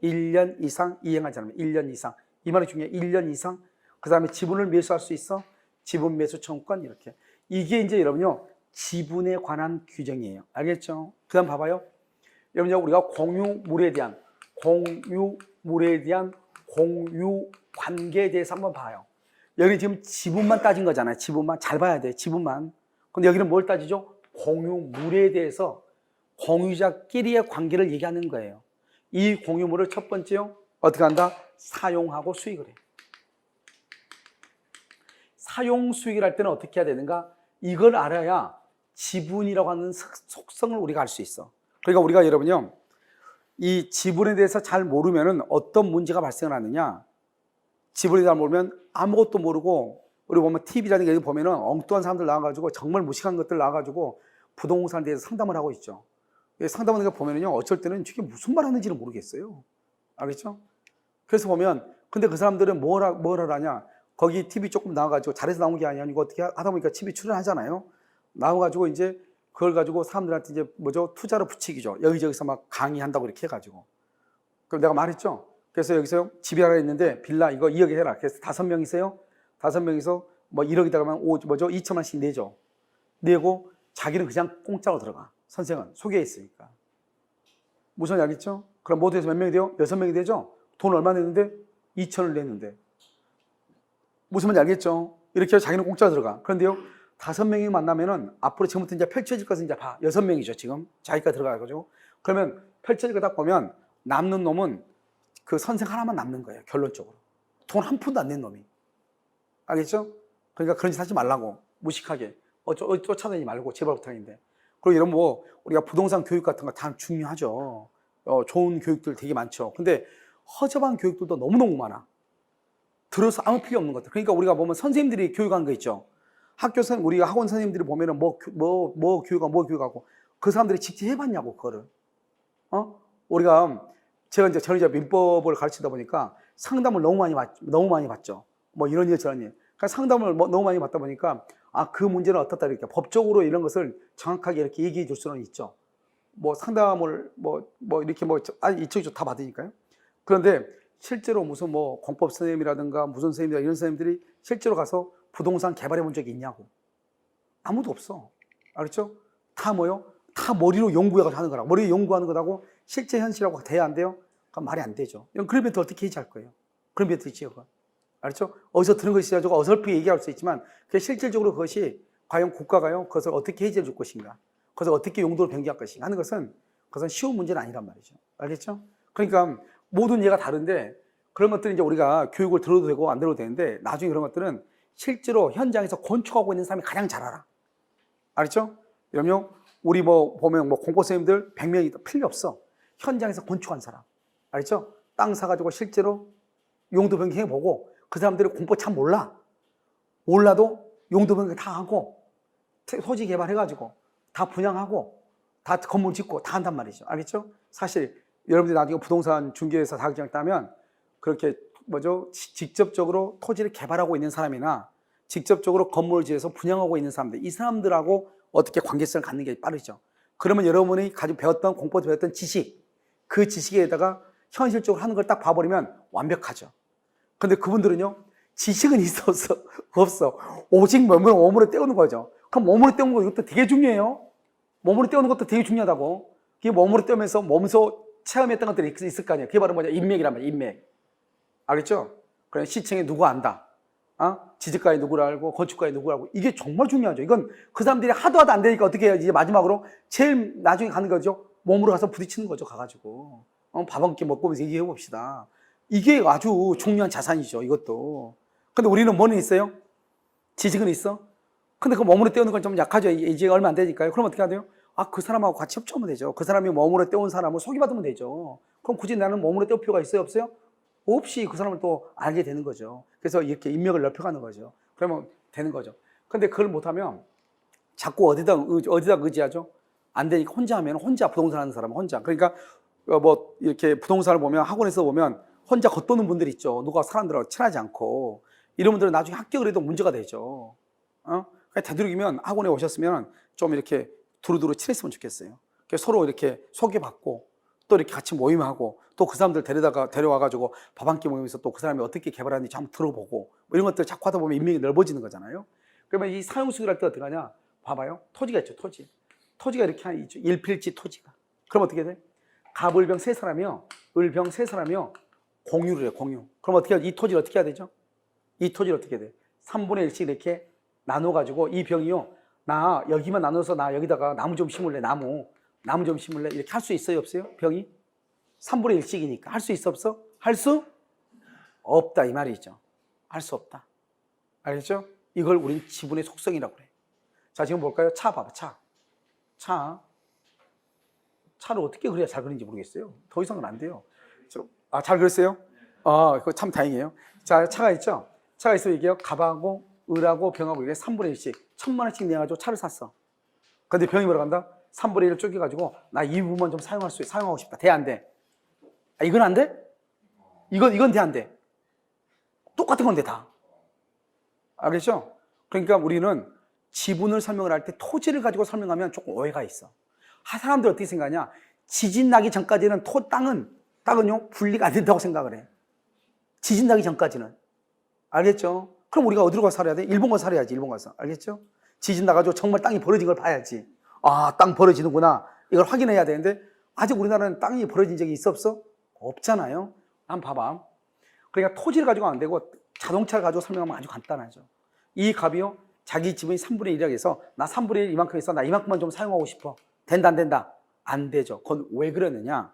1년 이상 이행하잖아요. 1년 이상. 이 말이 중요해. 1년 이상. 그 다음에 지분을 매수할 수 있어. 지분 매수 청구권 이렇게. 이게 이제 여러분요. 지분에 관한 규정이에요. 알겠죠? 그 다음 봐봐요. 여러분 우리가 공유물에 대한 공유 관계에 대해서 한번 봐요. 여기 지금 지분만 따진 거잖아요. 지분만. 잘 봐야 돼. 지분만. 근데 여기는 뭘 따지죠? 공유물에 대해서 공유자끼리의 관계를 얘기하는 거예요. 이 공유물을 첫 번째요. 어떻게 한다? 사용하고 수익을 해. 사용 수익을 할 때는 어떻게 해야 되는가? 이걸 알아야 지분이라고 하는 속성을 우리가 알 수 있어. 그러니까 우리가 여러분요, 이 지분에 대해서 잘 모르면은 어떤 문제가 발생을 하느냐? 지분에 대해서 모르면 아무것도 모르고, 우리 보면 TV라는 게 보면은 엉뚱한 사람들 나와가지고 정말 무식한 것들 나와가지고 부동산에 대해서 상담을 하고 있죠. 상담하는 거 보면은요, 어쩔 때는 이게 무슨 말 하는지를 모르겠어요. 알겠죠? 그래서 보면, 근데 그 사람들은 뭘 하냐? 거기 TV 조금 나와가지고 잘해서 나온 게 아니고 어떻게 하다 보니까 TV 출연하잖아요. 나와가지고 이제 그걸 가지고 사람들한테 이제 뭐죠? 투자로 붙이기죠. 여기저기서 막 강의한다고 이렇게 해가지고. 그럼 내가 말했죠. 그래서 여기서 집이 하나 있는데 빌라 이거 2억에 해라. 그래서 5명이세요. 5명이서 뭐 1억이다 그러면 2천만씩 내죠. 내고 자기는 그냥 공짜로 들어가. 선생은 소개했으니까. 무슨 알겠죠? 그럼 모두에서 몇 명이 돼요? 6명이 되죠? 돈 얼마 냈는데? 2천을 냈는데. 무슨 말인지 알겠죠? 이렇게 해서 자기는 공짜로 들어가. 그런데요, 5명이 만나면은 앞으로 지금부터 이제 펼쳐질 것은 이제 봐. 6명이죠, 지금. 자기가 들어가가지고. 그러면 펼쳐질 거 딱 보면 남는 놈은 그 선생 하나만 남는 거예요, 결론적으로. 돈 한 푼도 안 낸 놈이. 알겠죠? 그러니까 그런 짓 하지 말라고. 무식하게. 쫓아다니지 말고, 제발 부탁인데. 그리고 이런 뭐, 우리가 부동산 교육 같은 거 다 중요하죠. 좋은 교육들 되게 많죠. 근데 허접한 교육들도 너무너무 많아. 들어서 아무 필요 없는 것들. 그러니까 우리가 보면 선생님들이 교육한 거 있죠. 우리가 학원 선생님들이 보면은 뭐 교육하고 그 사람들이 직접 해봤냐고, 그거를. 우리가, 저는 이제 민법을 가르치다 보니까 상담을 너무 많이 받죠. 뭐 이런 일 저런 일. 그러니까 상담을 너무 많이 받다 보니까 그 문제는 어떻다 이렇게 법적으로 이런 것을 정확하게 이렇게 얘기해 줄 수는 있죠. 뭐 상담을 이렇게 이쪽저쪽 다 받으니까요. 그런데 실제로 무슨 뭐 공법 선생님이라든가 무슨 선생님이라 이런 선생님들이 실제로 가서 부동산 개발해 본 적이 있냐고. 아무도 없어. 알겠죠? 다 뭐요? 다 머리로 연구해가지고 하는 거라. 머리로 연구하는 거라고 실제 현실하고 돼야 안 돼요? 그건 말이 안 되죠. 그런 멘트 어떻게 해지할 거예요? 그런 멘트 있지요, 그건. 알았죠? 어디서 들은 것이 가지고 어설프게 얘기할 수 있지만 그게 실질적으로 그것이 과연 국가가요? 그것을 어떻게 해지해 줄 것인가? 그것을 어떻게 용도로 변경할 것인가 하는 그것은 쉬운 문제는 아니란 말이죠. 알겠죠? 그러니까 모든 예가 다른데 그런 것들은 이제 우리가 교육을 들어도 되고 안 들어도 되는데 나중에 그런 것들은 실제로 현장에서 건축하고 있는 사람이 가장 잘 알아. 알았죠? 그러면 우리 보면 공법 선생님들 100명이 필요 없어. 현장에서 건축한 사람. 알죠? 땅 사가지고 실제로 용도 변경해보고 그 사람들이 공법 참 몰라도 용도 변경 다 하고 토지 개발해가지고 다 분양하고 다 건물 짓고 다 한단 말이죠. 알겠죠? 사실 여러분들이 나중에 부동산 중개회사 자격증을 따면 그렇게 직접적으로 토지를 개발하고 있는 사람이나 직접적으로 건물을 지어서 분양하고 있는 사람들, 이 사람들하고 어떻게 관계성을 갖는 게 빠르죠. 그러면 여러분이 가지고 배웠던 공법에서 배웠던 지식, 그 지식에다가 현실적으로 하는 걸 딱 봐버리면 완벽하죠. 근데 그분들은요, 지식은 있어 없어. 오직 몸으로 때우는 거죠. 그럼 몸으로 때우는 거 이것도 되게 중요해요. 몸으로 때우는 것도 되게 중요하다고. 그게 몸으로 때우면서 몸소 체험했던 것들이 있을 거 아니에요. 그게 바로 뭐냐? 인맥이란 말이에요. 인맥. 알겠죠? 그래, 시청에 누구 안다. 지식가에 누구를 알고 건축가에 누구를 알고. 이게 정말 중요하죠. 이건 그 사람들이 하도 안 되니까 어떻게 해야지. 이제 마지막으로 제일 나중에 가는 거죠. 몸으로 가서 부딪히는 거죠. 가가지고 밥 한 끼 먹으면서 얘기해 봅시다. 이게 아주 중요한 자산이죠. 이것도. 근데 우리는 뭐는 있어요? 지식은 있어? 근데 그 몸으로 때우는 건 좀 약하죠. 이제 얼마 안 되니까요. 그럼 어떻게 해야 돼요? 그 사람하고 같이 협조하면 되죠. 그 사람이 몸으로 때운 사람을 소개받으면 되죠. 그럼 굳이 나는 몸으로 때울 필요가 있어요? 없어요? 없이 그 사람을 또 알게 되는 거죠. 그래서 이렇게 인맥을 넓혀가는 거죠. 그러면 되는 거죠. 근데 그걸 못하면 자꾸 어디다 의지하죠? 안 되니까 혼자 부동산 하는 사람은 혼자. 그러니까 이렇게 부동산을 보면 학원에서 보면 혼자 겉도는 분들 있죠. 누가 사람들하고 친하지 않고. 이런 분들은 나중에 합격을 해도 문제가 되죠. 되도록이면 학원에 오셨으면 좀 이렇게 두루두루 친했으면 좋겠어요. 서로 이렇게 소개받고 또 이렇게 같이 모임하고 또 그 사람들 데려와가지고 밥 한 끼 먹으면서 또 그 사람이 어떻게 개발하는지 한번 들어보고 이런 것들 자꾸 하다 보면 인맥이 넓어지는 거잖아요. 그러면 이 사용수기를 할 때 어떻게 하냐? 봐봐요. 토지가 있죠, 토지. 토지가 이렇게 있죠. 일필지 토지가. 그럼 어떻게 돼? 갑을병 세 사람이요. 을병 세 사람이요. 공유를 해요, 공유. 그럼 어떻게 이 토지를 어떻게 해야 되죠? 이 토지를 어떻게 돼? 3분의 1씩 이렇게 나눠가지고 이 병이요. 나 여기만 나눠서 나 여기다가 나무 좀 심을래, 나무 좀 심을래. 이렇게 할 수 있어요, 없어요? 병이? 3분의 1씩이니까. 할 수 있어, 없어? 할 수 없다, 이 말이죠. 할 수 없다. 알겠죠? 이걸 우린 지분의 속성이라고 그래. 자, 지금 볼까요? 차 봐봐, 차를 어떻게 그려야 잘 그리는지 모르겠어요. 더 이상은 안 돼요. 잘 그렸어요? 그거 참 다행이에요. 자, 차가 있죠? 차가 있으면 이게요, 갑하고 을하고 병하고 이게 3분의 1씩 1,000만 원씩 내가지고 차를 샀어. 근데 병이 뭐라 간다? 3분의 1을 쪼개가지고 나 이 부분만 좀 사용하고 싶다. 돼, 안 돼? 이건 안 돼? 이건 돼, 안 돼? 똑같은 건데 다. 알겠죠? 그러니까 우리는 지분을 설명을 할 때 토지를 가지고 설명하면 조금 오해가 있어. 사람들 어떻게 생각하냐? 지진 나기 전까지는 땅은요, 분리가 안 된다고 생각을 해. 지진 나기 전까지는. 알겠죠? 그럼 우리가 어디로 가서 살아야 돼? 일본 가서 살아야지, 일본 가서. 알겠죠? 지진 나가지고 정말 땅이 벌어진 걸 봐야지. 땅 벌어지는구나. 이걸 확인해야 되는데, 아직 우리나라는 땅이 벌어진 적이 있어, 없어? 없잖아요. 한번 봐봐. 그러니까 토지를 가지고 안 되고 자동차를 가지고 설명하면 아주 간단하죠. 이 값이요, 자기 지분이 3분의 1이라고 해서 나 3분의 1 이만큼 있어. 나 이만큼만 좀 사용하고 싶어. 된다, 안 된다? 안 되죠. 그건 왜 그러느냐?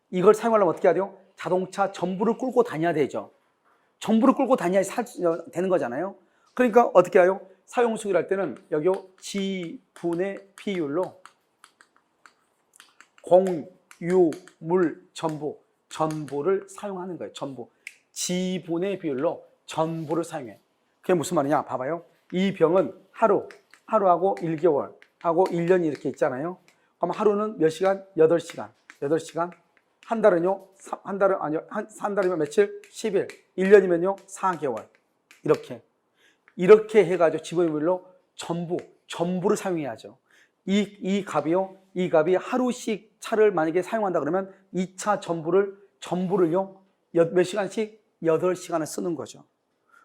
이걸 사용하려면 어떻게 해야 돼요? 자동차 전부를 끌고 다녀야 되죠. 전부를 끌고 다녀야 되는 거잖아요. 그러니까 어떻게 해요? 사용수기를 할 때는 여기 지분의 비율로 공, 유, 물, 전부를 사용하는 거예요. 전부. 지분의 비율로 전부를 사용해. 그게 무슨 말이냐? 봐봐요. 이 병은 하루하고 1개월하고 1년이 이렇게 있잖아요. 그럼 하루는 몇 시간? 8시간. 한 달은요, 한 달은 아니요, 한 달이면 며칠? 10일. 1년이면요, 4개월. 이렇게 해가지고 지분율로 전부를 사용해야죠. 이 값이 하루씩 차를 만약에 사용한다 그러면 2차 전부를요, 몇 시간씩? 8시간을 쓰는 거죠.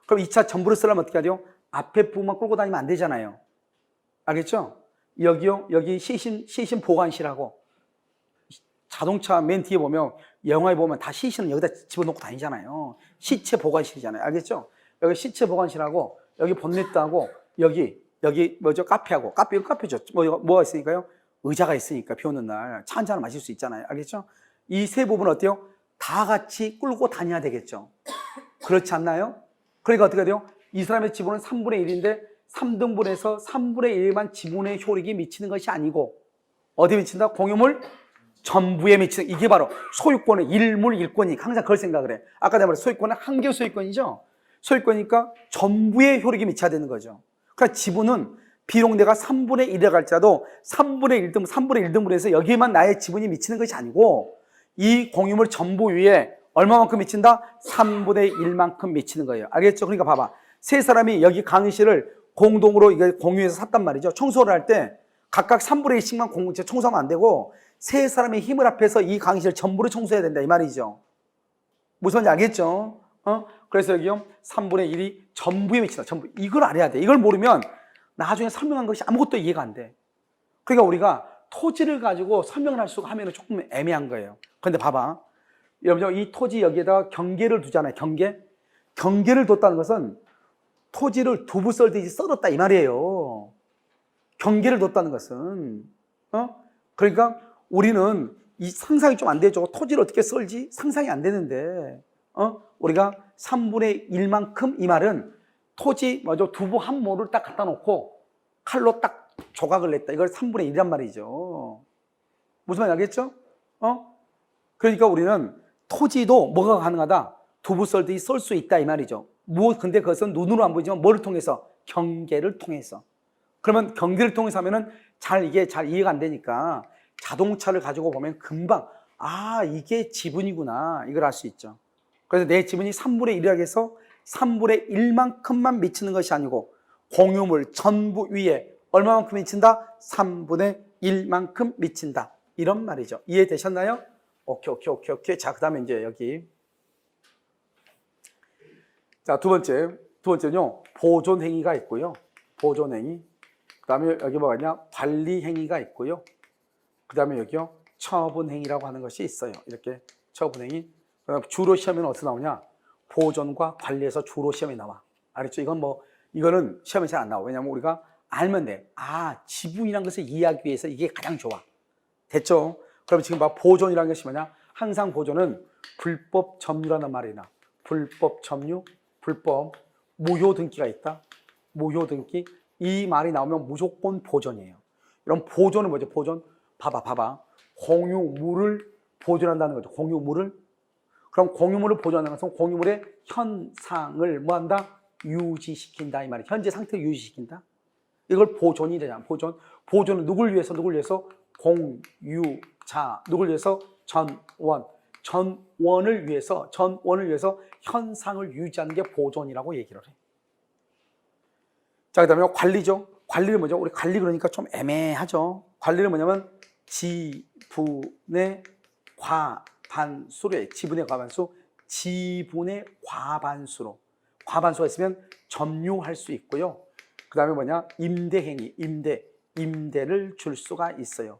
그럼 2차 전부를 쓰려면 어떻게 하죠? 앞에 부분만 끌고 다니면 안 되잖아요. 알겠죠? 여기 시신 보관실하고 자동차 맨 뒤에 보면 영화에 보면 다 시신은 여기다 집어넣고 다니잖아요. 시체 보관실이잖아요. 알겠죠? 여기 시체 보관실하고 여기 본네트하고 여기 뭐죠? 카페하고 이건 카페죠. 뭐가 있으니까요? 의자가 있으니까 비 오는 날 차 한잔을 마실 수 있잖아요. 알겠죠? 이 세 부분은 어때요? 다 같이 끌고 다녀야 되겠죠. 그렇지 않나요? 그러니까 어떻게 돼요? 이 사람의 지분은 3분의 1인데 3등분해서 3분의 1만 지분의 효력이 미치는 것이 아니고 어디에 미친다? 공유물 전부에 미치는, 이게 바로 소유권의 일물일권이 항상 그걸 생각을 해. 아까 내가 말했죠. 소유권은 한개 소유권이죠. 소유권이니까 전부의 효력이 미쳐야 되는 거죠. 그러니까 지분은 비록 내가 3분의 1이라고 할지라도 3분의 1등분해서 여기에만 나의 지분이 미치는 것이 아니고 이 공유물 전부 위에 얼마만큼 미친다? 3분의 1만큼 미치는 거예요. 알겠죠? 그러니까 봐봐. 세 사람이 여기 강의실을 공동으로 이게 공유해서 샀단 말이죠. 청소를 할 때 각각 3분의 1씩만 청소하면 안 되고 세 사람의 힘을 합해서 이 강의실 전부를 청소해야 된다 이 말이죠. 무슨 말인지 알겠죠? 그래서 여기요 3분의 1이 전부에 미친다. 전부. 이걸 알아야 돼. 이걸 모르면 나중에 설명한 것이 아무것도 이해가 안 돼. 그러니까 우리가 토지를 가지고 설명을 할 수가 하면 조금 애매한 거예요. 그런데 봐봐. 여러분 이 토지 여기에다가 경계를 두잖아요. 경계를 뒀다는 것은 토지를 두부 썰듯이 썰었다 이 말이에요. 경계를 뒀다는 것은 그러니까 우리는 이 상상이 좀 안 되죠. 토지를 어떻게 썰지? 상상이 안 되는데 우리가 3분의 1만큼 이 말은 토지 두부 한 모를 딱 갖다 놓고 칼로 딱 조각을 냈다. 이걸 3분의 1이란 말이죠. 무슨 말인지 알겠죠? 그러니까 우리는 토지도 뭐가 가능하다? 두부 썰듯이 썰 수 있다 이 말이죠. 근데 그것은 눈으로 안 보이지만 뭐를 통해서? 경계를 통해서. 그러면 경계를 통해서 하면은 이게 잘 이해가 안 되니까 자동차를 가지고 보면 금방 이게 지분이구나 이걸 알 수 있죠. 그래서 내 지분이 3분의 1이라고 해서 3분의 1만큼만 미치는 것이 아니고 공유물 전부 위에 얼마만큼 미친다? 3분의 1만큼 미친다. 이런 말이죠. 이해되셨나요? 오케이. 자, 그 다음에 이제 여기. 자, 두 번째는요, 보존행위가 있고요. 보존행위. 그 다음에 여기 뭐가 있냐? 관리행위가 있고요. 그 다음에 여기요, 처분행위라고 하는 것이 있어요. 이렇게 처분행위. 주로 시험에는 어떻게 나오냐? 보존과 관리에서 주로 시험에 나와. 알겠죠? 이거는 시험에 잘 안 나와. 왜냐면 우리가 알면 돼. 지분이라는 것을 이해하기 위해서 이게 가장 좋아. 됐죠? 그럼 지금 보존이라는 것이 뭐냐? 항상 보존은 불법 점유라는 말이 나. 불법 점유, 불법 무효 등기가 있다. 무효 등기. 이 말이 나오면 무조건 보존이에요. 이런 보존은 뭐죠? 보존. 봐봐. 공유물을 보존한다는 거죠. 공유물을. 그럼 공유물을 보존하는 것은 공유물의 현상을 뭐한다? 유지시킨다 이 말이에요. 현재 상태를 유지시킨다. 이걸 보존이 되잖아. 보존은 누굴 위해서? 공유자. 누굴 위해서? 전원을 위해서 현상을 유지하는 게 보존이라고 얘기를 해. 자, 그 다음에 관리죠. 관리는 뭐죠? 우리 관리 그러니까 좀 애매하죠. 관리는 뭐냐면 지분의 과반수로, 지분의 과반수가 있으면 점유할 수 있고요. 그 다음에 뭐냐? 임대행위, 임대를 줄 수가 있어요.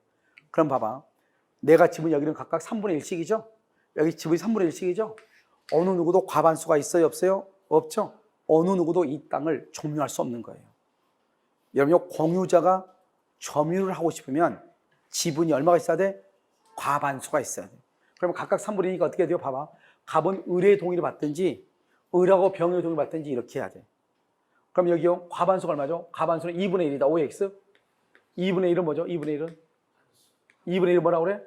그럼 봐봐. 내가 지분 여기는 각각 3분의 1씩이죠? 여기 지분이 3분의 1씩이죠? 어느 누구도 과반수가 있어요? 없어요? 없죠? 어느 누구도 이 땅을 점유할 수 없는 거예요. 여러분, 공유자가 점유를 하고 싶으면 지분이 얼마가 있어야 돼? 과반수가 있어야 돼. 그러면 각각 3분의 1이니까 어떻게 돼요? 봐봐. 갑은 을의 동의를 받든지 을하고 병의 동의를 받든지 이렇게 해야 돼. 그럼 여기요. 과반수가 얼마죠? 과반수는 2분의 1이다. OX. 2분의 1은 뭐죠? 2분의 1은? 2분의 1은 뭐라고 그래?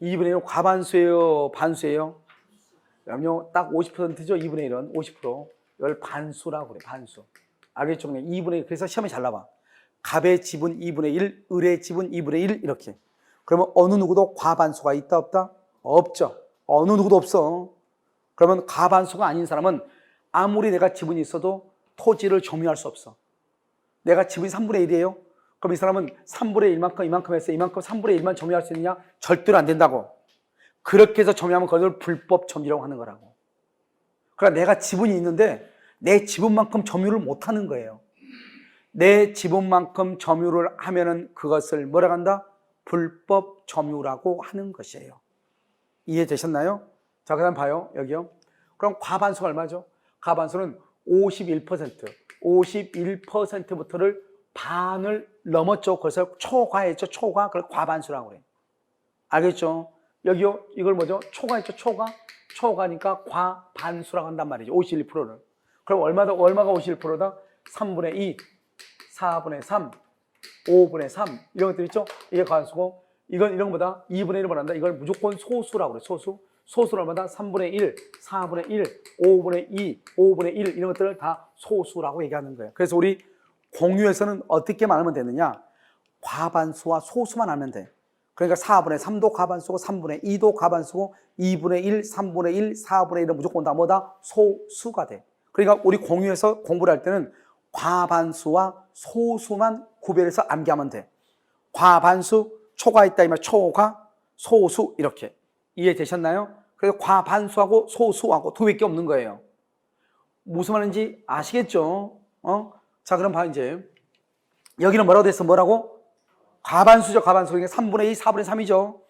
2분의 1은 과반수예요? 반수예요? 그럼요. 딱 50%죠? 2분의 1은 50%. 이걸 반수라고 그래. 반수. 알겠죠? 2분의 1. 그래서 시험에 잘 나와. 갑의 지분 2분의 1, 을의 지분 2분의 1 이렇게. 그러면 어느 누구도 과반수가 있다 없다? 없죠. 어느 누구도 없어. 그러면 과반수가 아닌 사람은 아무리 내가 지분이 있어도 토지를 점유할 수 없어. 내가 지분이 3분의 1이에요. 그럼 이 사람은 3분의 1만큼 이만큼 해서 이만큼 3분의 1만 점유할 수 있느냐? 절대로 안 된다고. 그렇게 해서 점유하면 그걸 불법 점유라고 하는 거라고. 그러니까 내가 지분이 있는데 내 지분만큼 점유를 못 하는 거예요. 내 지분만큼 점유를 하면은 그것을 뭐라고 한다? 불법 점유라고 하는 것이에요. 이해되셨나요? 자, 그 다음 봐요. 여기요. 그럼 과반수가 얼마죠? 과반수는 51%. 51%부터를 반을 넘었죠. 그래서 초과했죠. 초과. 그걸 과반수라고 그래요. 알겠죠? 여기요. 이걸 뭐죠? 초과했죠. 초과. 초과니까 과반수라고 한단 말이죠. 51%를. 그럼 얼마가 51%다? 3분의 2, 4분의 3, 5분의 3 이런 것들 있죠? 이게 과반수고 이런 것보다 2분의 1을 말한다. 이걸 무조건 소수라고 그래. 소수. 소수는 얼마다? 3분의 1, 4분의 1, 5분의 2, 5분의 1 이런 것들을 다 소수라고 얘기하는 거예요. 그래서 우리 공유에서는 어떻게 말하면 되느냐? 과반수와 소수만 하면 돼. 그러니까 4분의 3도 과반수고 3분의 2도 과반수고 2분의 1, 3분의 1, 4분의 1은 무조건 다 뭐다? 소수가 돼. 그러니까 우리 공유에서 공부를 할 때는 과반수와 소수만 구별해서 암기하면 돼. 과반수, 초과했다 이말 초과, 소수 이렇게. 이해되셨나요? 그래서 과반수하고 소수하고 두 개밖에 없는 거예요. 무슨 말인지 아시겠죠? 자, 그럼 봐, 이제. 여기는 뭐라고 됐어? 뭐라고? 과반수죠, 과반수. 그러니까 3분의 2, 4분의 3이죠.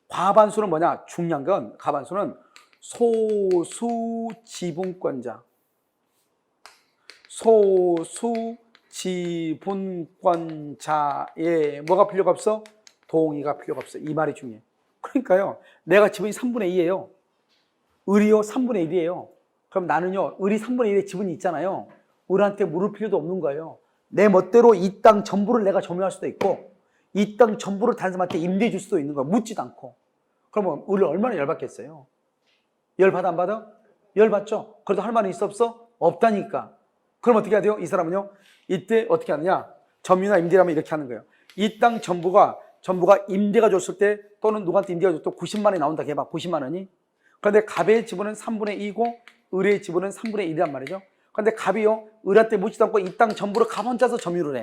과반수는 뭐냐? 중요한 건, 과반수는 소수 지분권자. 소수 지분권자에 뭐가 필요가 없어? 동의가 필요가 없어. 이 말이 중요해. 그러니까요, 내가 지분이 3분의 2예요. 을이요, 3분의 1이에요. 그럼 나는요, 을이 3분의 1의 지분이 있잖아요. 을한테 물을 필요도 없는 거예요. 내 멋대로 이 땅 전부를 내가 점유할 수도 있고, 이 땅 전부를 다른 사람한테 임대해 줄 수도 있는 거야. 묻지도 않고. 그러면 을을 얼마나 열받겠어요? 열받아, 안 받아? 열받죠? 그래도 할 말은 있어, 없어? 없다니까. 그럼 어떻게 해야 돼요? 이 사람은요, 이때 어떻게 하느냐? 점유나 임대라면 이렇게 하는 거예요. 이 땅 전부가 임대가 줬을 때 또는 누구한테 임대가 줬을 때 90만 원이 나온다 해봐. 90만 원이. 그런데 갑의 지분은 3분의 2고 을의 지분은 3분의 1이란 말이죠. 그런데 갑이요, 을한테 묻지도 않고 이 땅 전부를 갑 혼자서 점유를 해.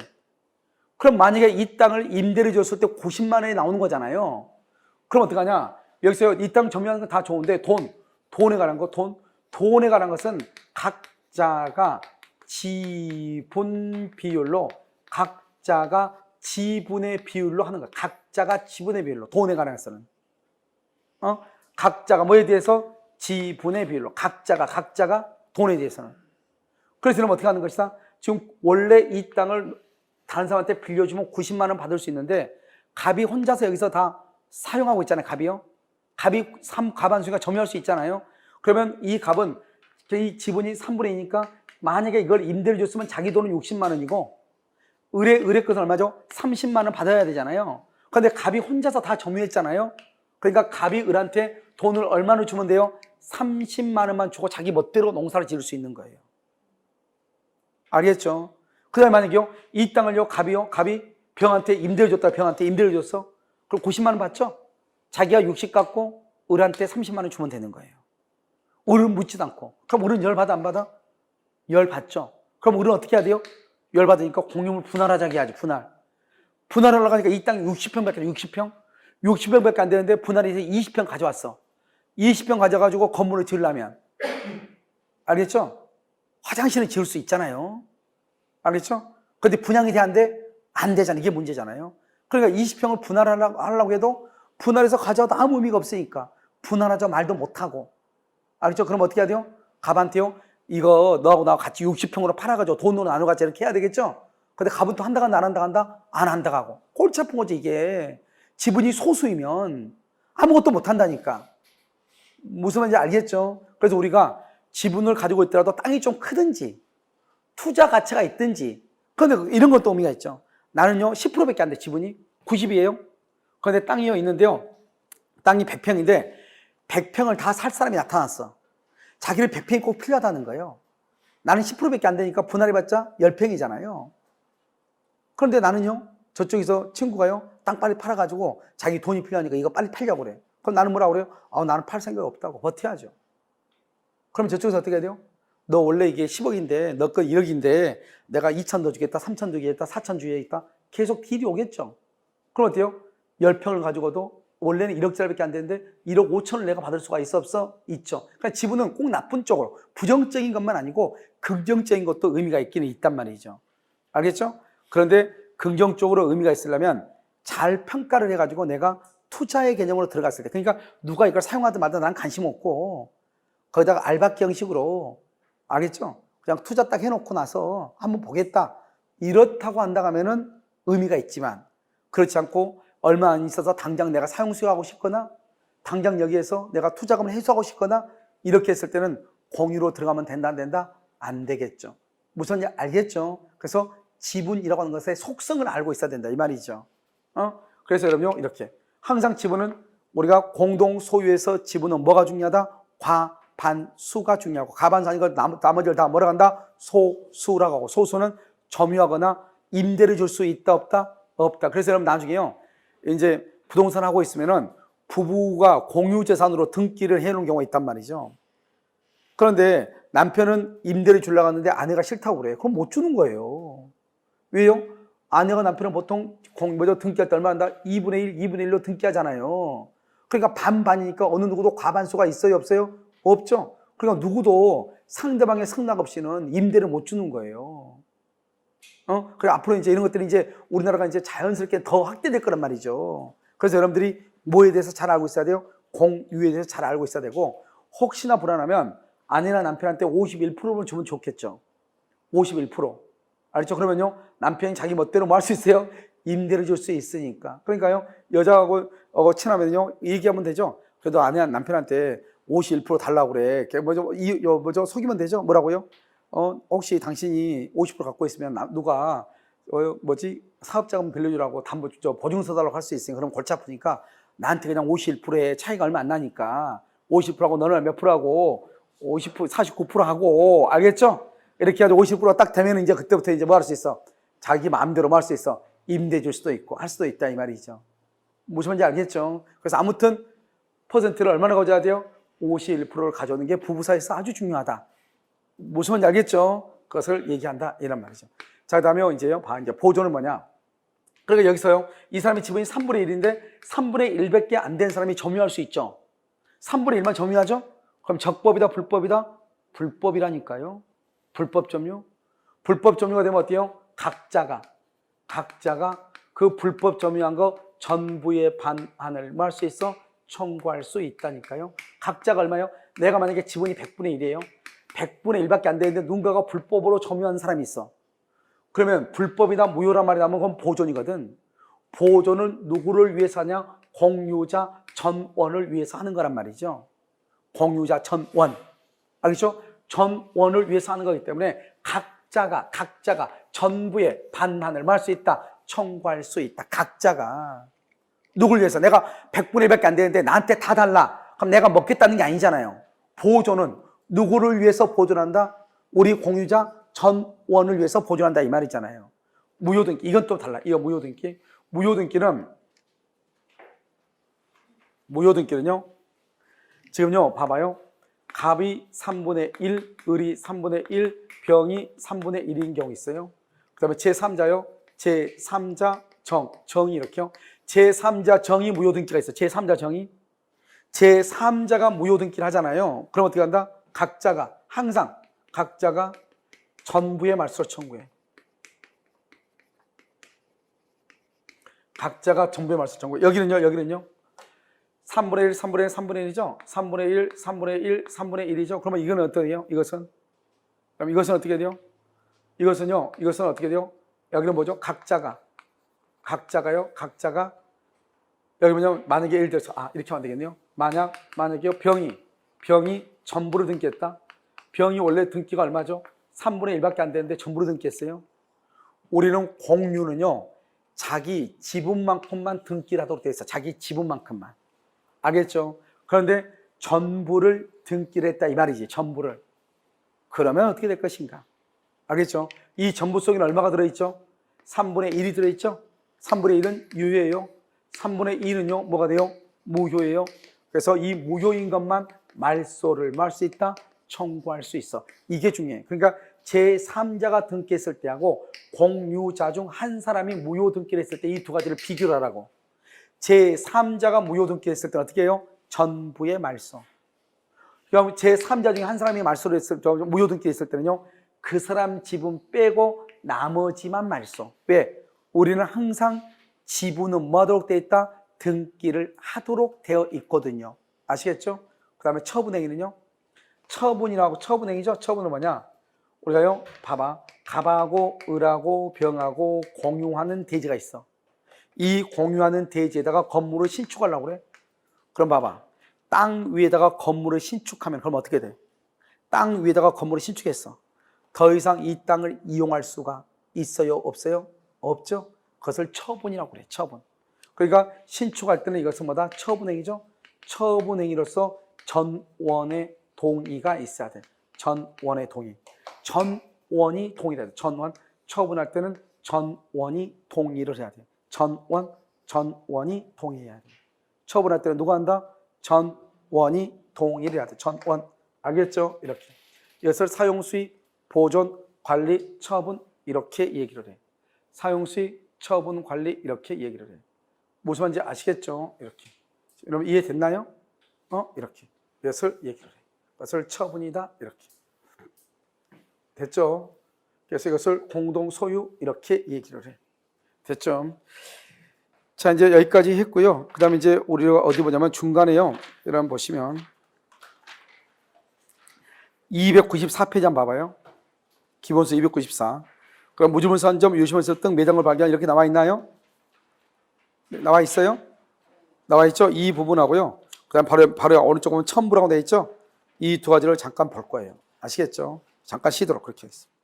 그럼 만약에 이 땅을 임대를 줬을 때 90만 원이 나오는 거잖아요. 그럼 어떡하냐? 여기서 이 땅 점유하는 건 다 좋은데 돈에 관한 거, 돈에 관한 것은 각자가 지분 비율로 각자가 지분의 비율로 하는 거야. 각자가 지분의 비율로. 돈에 관해서는. 각자가 뭐에 대해서? 지분의 비율로. 각자가 돈에 대해서는. 그래서 그럼 어떻게 하는 것이다? 지금 원래 이 땅을 다른 사람한테 빌려주면 90만 원 받을 수 있는데 갑이 혼자서 여기서 다 사용하고 있잖아요. 갑이요. 갑이 과반수가 점유할 수 있잖아요. 그러면 이 갑은 이 지분이 3분의 2니까 만약에 이걸 임대를 줬으면 자기 돈은 60만 원이고 을의 것은 얼마죠? 30만 원 받아야 되잖아요. 그런데 갑이 혼자서 다 점유했잖아요. 그러니까 갑이 을한테 돈을 얼마나 주면 돼요? 30만 원만 주고 자기 멋대로 농사를 지을 수 있는 거예요. 알겠죠? 그 다음에 만약에요, 이 땅을요, 갑이 병한테 임대를 줬다, 병한테 임대를 줬어? 그럼 90만 원 받죠? 자기가 60 갖고 을한테 30만 원 주면 되는 거예요. 을은 묻지도 않고. 그럼 을은 열받아, 안 받아? 열받죠? 그럼 을은 어떻게 해야 돼요? 열받으니까 공유물 분할하자고 해야지, 분할. 분할하려고 하니까 이 땅 60평밖에 안 돼, 60평? 60평밖에 안 되는데 분할해서 20평 가져왔어. 20평 가져가지고 건물을 지으려면. 알겠죠? 화장실을 지을 수 있잖아요. 알겠죠? 근데 분양이 돼, 안 돼? 안 되잖아. 이게 문제잖아요. 그러니까 20평을 분할하려고 해도 분할해서 가져와도 아무 의미가 없으니까 분할하자 말도 못하고. 알겠죠? 그럼 어떻게 해야 돼요? 갑한테요, 이거 너하고 나하고 같이 60평으로 팔아가지고 돈으로 나눠가지고 이렇게 해야 되겠죠? 근데 갑은 또 한다 간다 안 한다 간다? 안 한다 가고. 꼴찌 아픈 거지 이게. 지분이 소수이면 아무것도 못 한다니까. 무슨 말인지 알겠죠? 그래서 우리가 지분을 가지고 있더라도 땅이 좀 크든지 투자 가치가 있든지, 그런데 이런 것도 의미가 있죠. 나는요 10%밖에 안 돼. 지분이 90이에요. 그런데 땅이요 있는데요, 땅이 100평인데 100평을 다 살 사람이 나타났어. 자기를 100평이 꼭 필요하다는 거예요. 나는 10%밖에 안 되니까 분할해봤자 10평이잖아요. 그런데 나는요, 저쪽에서 친구가요, 땅 빨리 팔아가지고 자기 돈이 필요하니까 이거 빨리 팔려고 그래. 그럼 나는 뭐라고 그래요? 나는 팔 생각이 없다고. 버텨야죠. 그럼 저쪽에서 어떻게 해야 돼요? 너 원래 이게 10억인데, 너 거 1억인데, 내가 2천 더 주겠다, 3천 주겠다, 4천 주겠다. 계속 딜이 오겠죠. 그럼 어때요? 10평을 가지고도 원래는 1억짜리밖에 안 되는데 1억 5천을 내가 받을 수가 있어 없어? 있죠. 그러니까 지분은 꼭 나쁜 쪽으로 부정적인 것만 아니고 긍정적인 것도 의미가 있기는 있단 말이죠. 알겠죠? 그런데 긍정적으로 의미가 있으려면 잘 평가를 해가지고 내가 투자의 개념으로 들어갔을 때, 그러니까 누가 이걸 사용하든 말든 난 관심 없고 거기다가 알바기 형식으로, 알겠죠? 그냥 투자 딱 해놓고 나서 한번 보겠다, 이렇다고 한다고 하면은 의미가 있지만, 그렇지 않고 얼마 안 있어서 당장 내가 사용 수요하고 싶거나 당장 여기에서 내가 투자금을 회수하고 싶거나 이렇게 했을 때는 공유로 들어가면 된다 안 된다? 안 되겠죠. 무슨 말인지 알겠죠? 그래서 지분이라고 하는 것의 속성을 알고 있어야 된다 이 말이죠. 그래서 여러분요, 이렇게 항상 지분은 우리가 공동 소유에서 지분은 뭐가 중요하다? 과반수가 중요하고, 과반수 아니고 나머지를 다 뭐라고 한다? 소수라고 하고, 소수는 점유하거나 임대를 줄 수 있다 없다? 없다. 그래서 여러분 나중에요, 이제 부동산 하고 있으면은 부부가 공유재산으로 등기를 해놓은 경우가 있단 말이죠. 그런데 남편은 임대를 주려고 하는데 아내가 싫다고 그래요. 그럼 못 주는 거예요. 왜요? 아내가 남편은 보통 등기할 때 얼마 한다? 2분의 1, 2분의 1로 등기하잖아요. 그러니까 반반이니까 어느 누구도 과반수가 있어요 없어요? 없죠. 그러니까 누구도 상대방의 승낙 없이는 임대를 못 주는 거예요. 그래 앞으로 이제 이런 것들이 이제 우리나라가 이제 자연스럽게 더 확대될 거란 말이죠. 그래서 여러분들이 뭐에 대해서 잘 알고 있어야 돼요? 공유에 대해서 잘 알고 있어야 되고, 혹시나 불안하면 아내나 남편한테 51%를 주면 좋겠죠. 51%. 알죠? 그러면요, 남편이 자기 멋대로 뭐 할 수 있어요? 임대를 줄 수 있으니까. 그러니까요, 여자하고 친하면요, 얘기하면 되죠. 그래도 아내 남편한테 51% 달라고 그래. 뭐죠? 속이면 되죠? 뭐라고요? 혹시 당신이 50% 갖고 있으면 누가 사업자금 빌려주라고 보증서 달라고 할 수 있으니까, 그럼 골치 아프니까 나한테 그냥 51%에 차이가 얼마 안 나니까 50%하고 너는 몇 프로하고 50%, 49% 하고, 알겠죠? 이렇게 해가지고 50%가 딱 되면 이제 그때부터 이제 뭐 할 수 있어? 자기 마음대로 뭐 할 수 있어? 임대 줄 수도 있고 할 수도 있다 이 말이죠. 무슨 말인지 알겠죠? 그래서 아무튼 퍼센트를 얼마나 가져야 돼요? 51%를 가져오는 게 부부 사이에서 아주 중요하다. 무슨 말인지 알겠죠? 그것을 얘기한다 이란 말이죠. 자, 그다음에 이제요, 이제 보존은 뭐냐? 그러니까 여기서요, 이 사람의 지분이 3분의 1인데 3분의 1밖에 안 된 사람이 점유할 수 있죠. 3분의 1만 점유하죠? 그럼 적법이다 불법이다? 불법이라니까요. 불법 점유. 불법 점유가 되면 어때요? 각자가 그 불법 점유한 거 전부의 반환을 뭐 할 수 있어? 청구할 수 있다니까요. 각자가 얼마요? 내가 만약에 지분이 100분의 1이에요. 100분의 1밖에 안 되는데 누군가가 불법으로 점유한 사람이 있어. 그러면 불법이다 무효란 말이 나면 그건 보존이거든. 보존은 누구를 위해서 하냐? 공유자 전원을 위해서 하는 거란 말이죠. 공유자 전원. 알겠죠? 전원을 위해서 하는 거기 때문에 각자가 전부의 반환을 뭐 할 수 있다? 청구할 수 있다. 각자가. 누굴 위해서? 내가 100분의 1밖에 안 되는데 나한테 다 달라. 그럼 내가 먹겠다는 게 아니잖아요. 보존은 누구를 위해서 보존한다? 우리 공유자 전원을 위해서 보존한다 이 말이잖아요. 무효등기, 이건 또 달라. 이거 무효등기. 무효등기는요, 지금요 봐봐요. 갑이 3분의 1, 을이 3분의 1, 병이 3분의 1인 경우 있어요. 그 다음에 제3자요. 제3자 정이 이렇게요. 제3자 정이 무효등기가 있어요. 제3자 정이. 제3자가 무효등기를 하잖아요. 그럼 어떻게 한다? 항상 각자가 전부의 말소를 청구해. 각자가 전부의 말소를 청구해. 여기는요. 3분의 1, 3분의 1, 3분의 1이죠? 3분의 1, 3분의 1, 3분의 1이죠? 그러면 이건 어떻게 돼요? 그럼 이것은 어떻게 돼요? 이것은 어떻게 돼요? 여기는 뭐죠? 각자가. 여기 뭐냐면, 만약에 예를 들어서, 이렇게 하면 되겠네요. 만약에 병이 전부를 등기했다. 병이 원래 등기가 얼마죠? 3분의 1밖에 안 되는데 전부를 등기했어요. 우리는 공유는요, 자기 지분만큼만 등기를 하도록 되어 있어. 자기 지분만큼만. 알겠죠? 그런데 전부를 등기를 했다 이 말이지. 전부를. 그러면 어떻게 될 것인가? 알겠죠? 이 전부 속에는 얼마가 들어있죠? 3분의 1이 들어있죠? 3분의 1은 유효예요. 3분의 2는요 뭐가 돼요? 무효예요. 그래서 이 무효인 것만 말소를 할 수 있다, 청구할 수 있어. 이게 중요해. 그러니까 제3자가 등기했을 때하고 공유자 중 한 사람이 무효 등기를 했을 때 이 두 가지를 비교를 하라고. 제3자가 무효 등기했을 때 어떻게 해요? 전부의 말소. 그럼 제3자 중에 한 사람이 말소를 했을 때, 무효 등기를 했을 때는요, 그 사람 지분 빼고 나머지만 말소. 왜? 우리는 항상 지분은 뭐 하도록 되어 있다? 등기를 하도록 되어 있거든요. 아시겠죠? 그 다음에 처분행위는요? 처분이라고, 처분행위죠? 처분은 뭐냐? 우리가요, 봐봐. 갑하고 을하고 병하고 공유하는 대지가 있어. 이 공유하는 대지에다가 건물을 신축하려고 그래. 그럼 봐봐. 땅 위에다가 건물을 신축하면 그럼 어떻게 돼? 땅 위에다가 건물을 신축했어. 더 이상 이 땅을 이용할 수가 있어요? 없어요? 없죠? 그것을 처분이라고 그래. 처분. 그러니까 신축할 때는 이것은 뭐다? 처분행위죠? 처분행위로서 전원의 동의가 있어야 돼. 전원의 동의. 전원이 동의해야 돼. 전원. 처분할 때는 전원이 동의를 해야 돼. 전원이 동의해야 돼. 처분할 때는 누가 한다? 전원이 동의를 해야 돼. 전원. 알겠죠? 이렇게. 이것을 사용수의, 보존, 관리, 처분 이렇게 얘기를 해. 사용수의, 처분, 관리 이렇게 얘기를 해. 무슨 말인지 아시겠죠? 이렇게. 여러분 이해됐나요? 이렇게. 이것을 얘기를 해. 이것을 처분이다. 이렇게. 됐죠? 그래서 이것을 공동 소유 이렇게 얘기를 해. 됐죠? 자, 이제 여기까지 했고요. 그 다음에 이제 우리가 어디 보냐면 중간에요. 여러분 보시면 294페이지 한번 봐봐요. 기본서 294. 그럼 무주물 선점, 유시물서 등 매장을 발견 이렇게 나와 있나요? 네, 나와 있어요? 나와 있죠? 이 부분하고요. 그 다음 바로 오른쪽 보면 첨부라고 되어 있죠? 이 두 가지를 잠깐 볼 거예요. 아시겠죠? 잠깐 쉬도록 그렇게 하겠습니다.